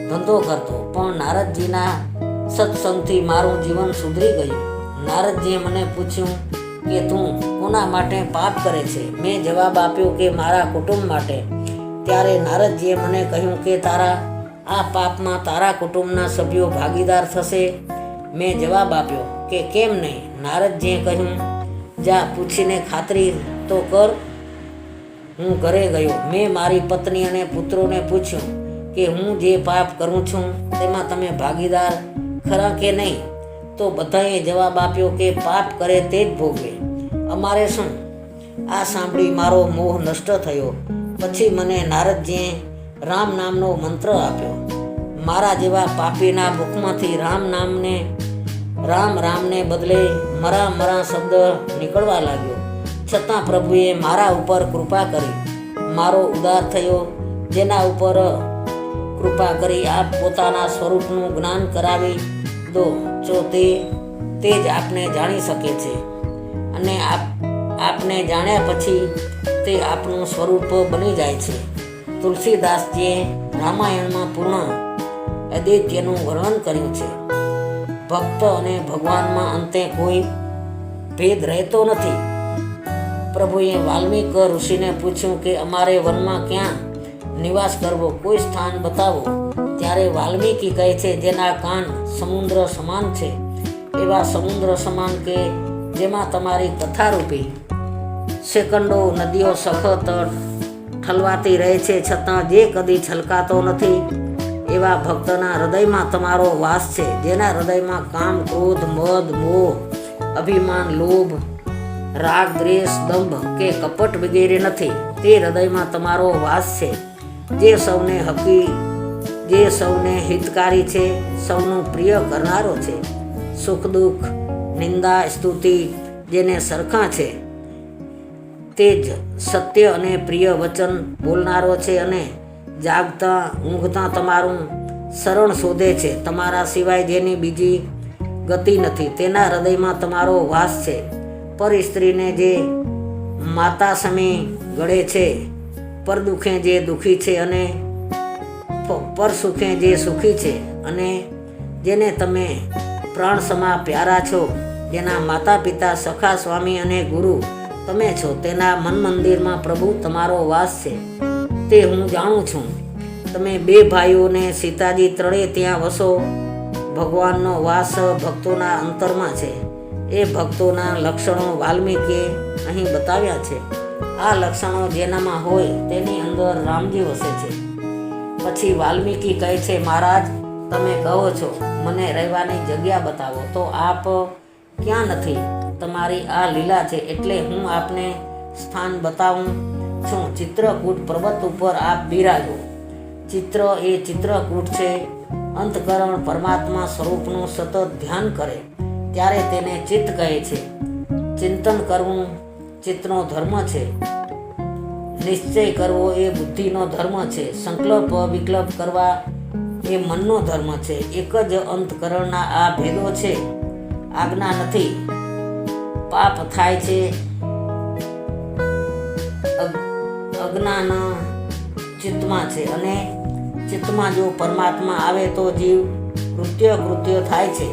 ધંધો કરતો, પણ નારદજીના સત્સંગથી મારું જીવન સુધરી ગયું. નારદજીએ મને પૂછ્યું કે તું કોના માટે પાપ કરે છે? મેં જવાબ આપ્યો કે મારા કુટુંબ માટે. ત્યારે નારદજીએ મને કહ્યું કે તારા આ પાપમાં તારા કુટુંબના સભ્યો ભાગીદાર થશે. મેં જવાબ આપ્યો કે કેમ નહીં? નારદજીએ કહ્યું, જા પૂછીને ખાતરી તો કર. હું ઘરે ગયો. મેં મારી પત્ની અને પુત્રોને પૂછ્યું કે હું જે પાપ કરું છું તેમાં તમે ભાગીદાર ખરા કે નહીં? તો બધાએ જવાબ આપ્યો કે પાપ કરે તે જ ભોગવે, અમારે શું? આ સાંભળી મારો મોહ નષ્ટ થયો. પછી મને નારદજીએ રામ નામનો મંત્ર આપ્યો. મારા જેવા પાપીના મુખમાંથી રામને બદલે મરા શબ્દ નીકળવા લાગ્યો. છતાં પ્રભુએ મારા ઉપર કૃપા કરી. મારો ઉદ્ધાર થયો. જેના ઉપર કૃપા કરી આપ પોતાના સ્વરૂપનું જ્ઞાન કરાવી દો છો તે જ આપને જાણી શકે છે. અને આપને જાણ્યા પછી તે આપનું સ્વરૂપ બની જાય છે. તુલસીદાસજીએ રામાયણમાં પૂર્ણ અદ્વૈતનું વર્ણન કર્યું છે. ભક્ત અને ભગવાનમાં અંતે કોઈ ભેદ રહેતો નથી. પ્રભુએ વાલ્મીક ઋષિને પૂછ્યું કે અમારે વનમાં ક્યાં નિવાસ કરવો, કોઈ સ્થાન બતાવો. ત્યારે વાલ્મીકી કહે છે, જેના કાન સમુદ્ર સમાન છે, એવા સમુદ્ર સમાન કે જેમાં તમારી કથારૂપી સેકન્ડો નદીઓ સખત ઠલવાતી રહે છે, છતાં જે કદી છલકાતો નથી, એવા ભક્તના હૃદયમાં તમારો વાસ છે. જેના હૃદયમાં કામ, ક્રોધ, મદ, મોહ, અભિમાન, લોભ, રાગ, દ્વેષ, દંભ કે કપટ વગેરે નથી, તે હૃદયમાં તમારો વાસ છે. જે સૌને હિતકારી છે, સૌનું પ્રિય કરનારો છે. સુખ દુઃખ, નિંદા સ્તુતિ જેને સરખા છે, તે જ સત્ય અને પ્રિય વચન બોલનારો છે. અને જાગતા ઊંઘતા તમારું શરણ શોધે છે. તમારા સિવાય જેની બીજી ગતિ નથી, તેના હૃદયમાં તમારો વાસ છે. પર સ્ત્રીને જે માતા સમે ગળે છે, પર દુઃખે જે દુઃખી છે અને પર સુખે જે સુખી છે, અને જેને તમે પ્રાણ સમા પ્યારા છો, જેના માતા પિતા, સખા, સ્વામી અને ગુરુ તમે છો, તેના મન મંદિરમાં પ્રભુ તમારો વાસ છે. તે હું જાણું છું. તમે બે ભાઈઓને સીતાજી ત્રણેય ત્યાં વસો. ભગવાનનો વાસ ભક્તોના અંતરમાં છે. એ ભક્તોના લક્ષણો વાલ્મીકીએ અહીં બતાવ્યા છે. આ લક્ષણો જેનામાં હોય તેની અંદર રામજી વસે છે. પછી વાલ્મીકી કહે છે, મહારાજ તમે કહો છો મને રહેવાની જગ્યા બતાવો, તો આપ ક્યાં નથી? તમારી આ લીલા છે એટલે હું આપને સ્થાન બતાવું છું. ચિત્રકૂટ પર્વત ઉપર આપ બિરાજો. ચિત્ર એ ચિત્રકૂટ છે. અંતકરણ પરમાત્મા સ્વરૂપનું સતત ધ્યાન કરે ત્યારે તેને ચિત્ત કહે છે. ચિંતન કરવું ચિત્તનો ધર્મ છે. નિશ્ચય કરવો એ બુદ્ધિનો ધર્મ છે. સંકલ્પ વિકલ્પ કરવા એ મનનો ધર્મ છે. એક જ અંતકરણના આ ભેદો છે. આજ્ઞા નથી. પાપ થાય છે. અજ્ઞાન ચિત્તમાં છે, અને ચિત્તમાં જો પરમાત્મા આવે તો જીવ કૃત્ય થાય છે.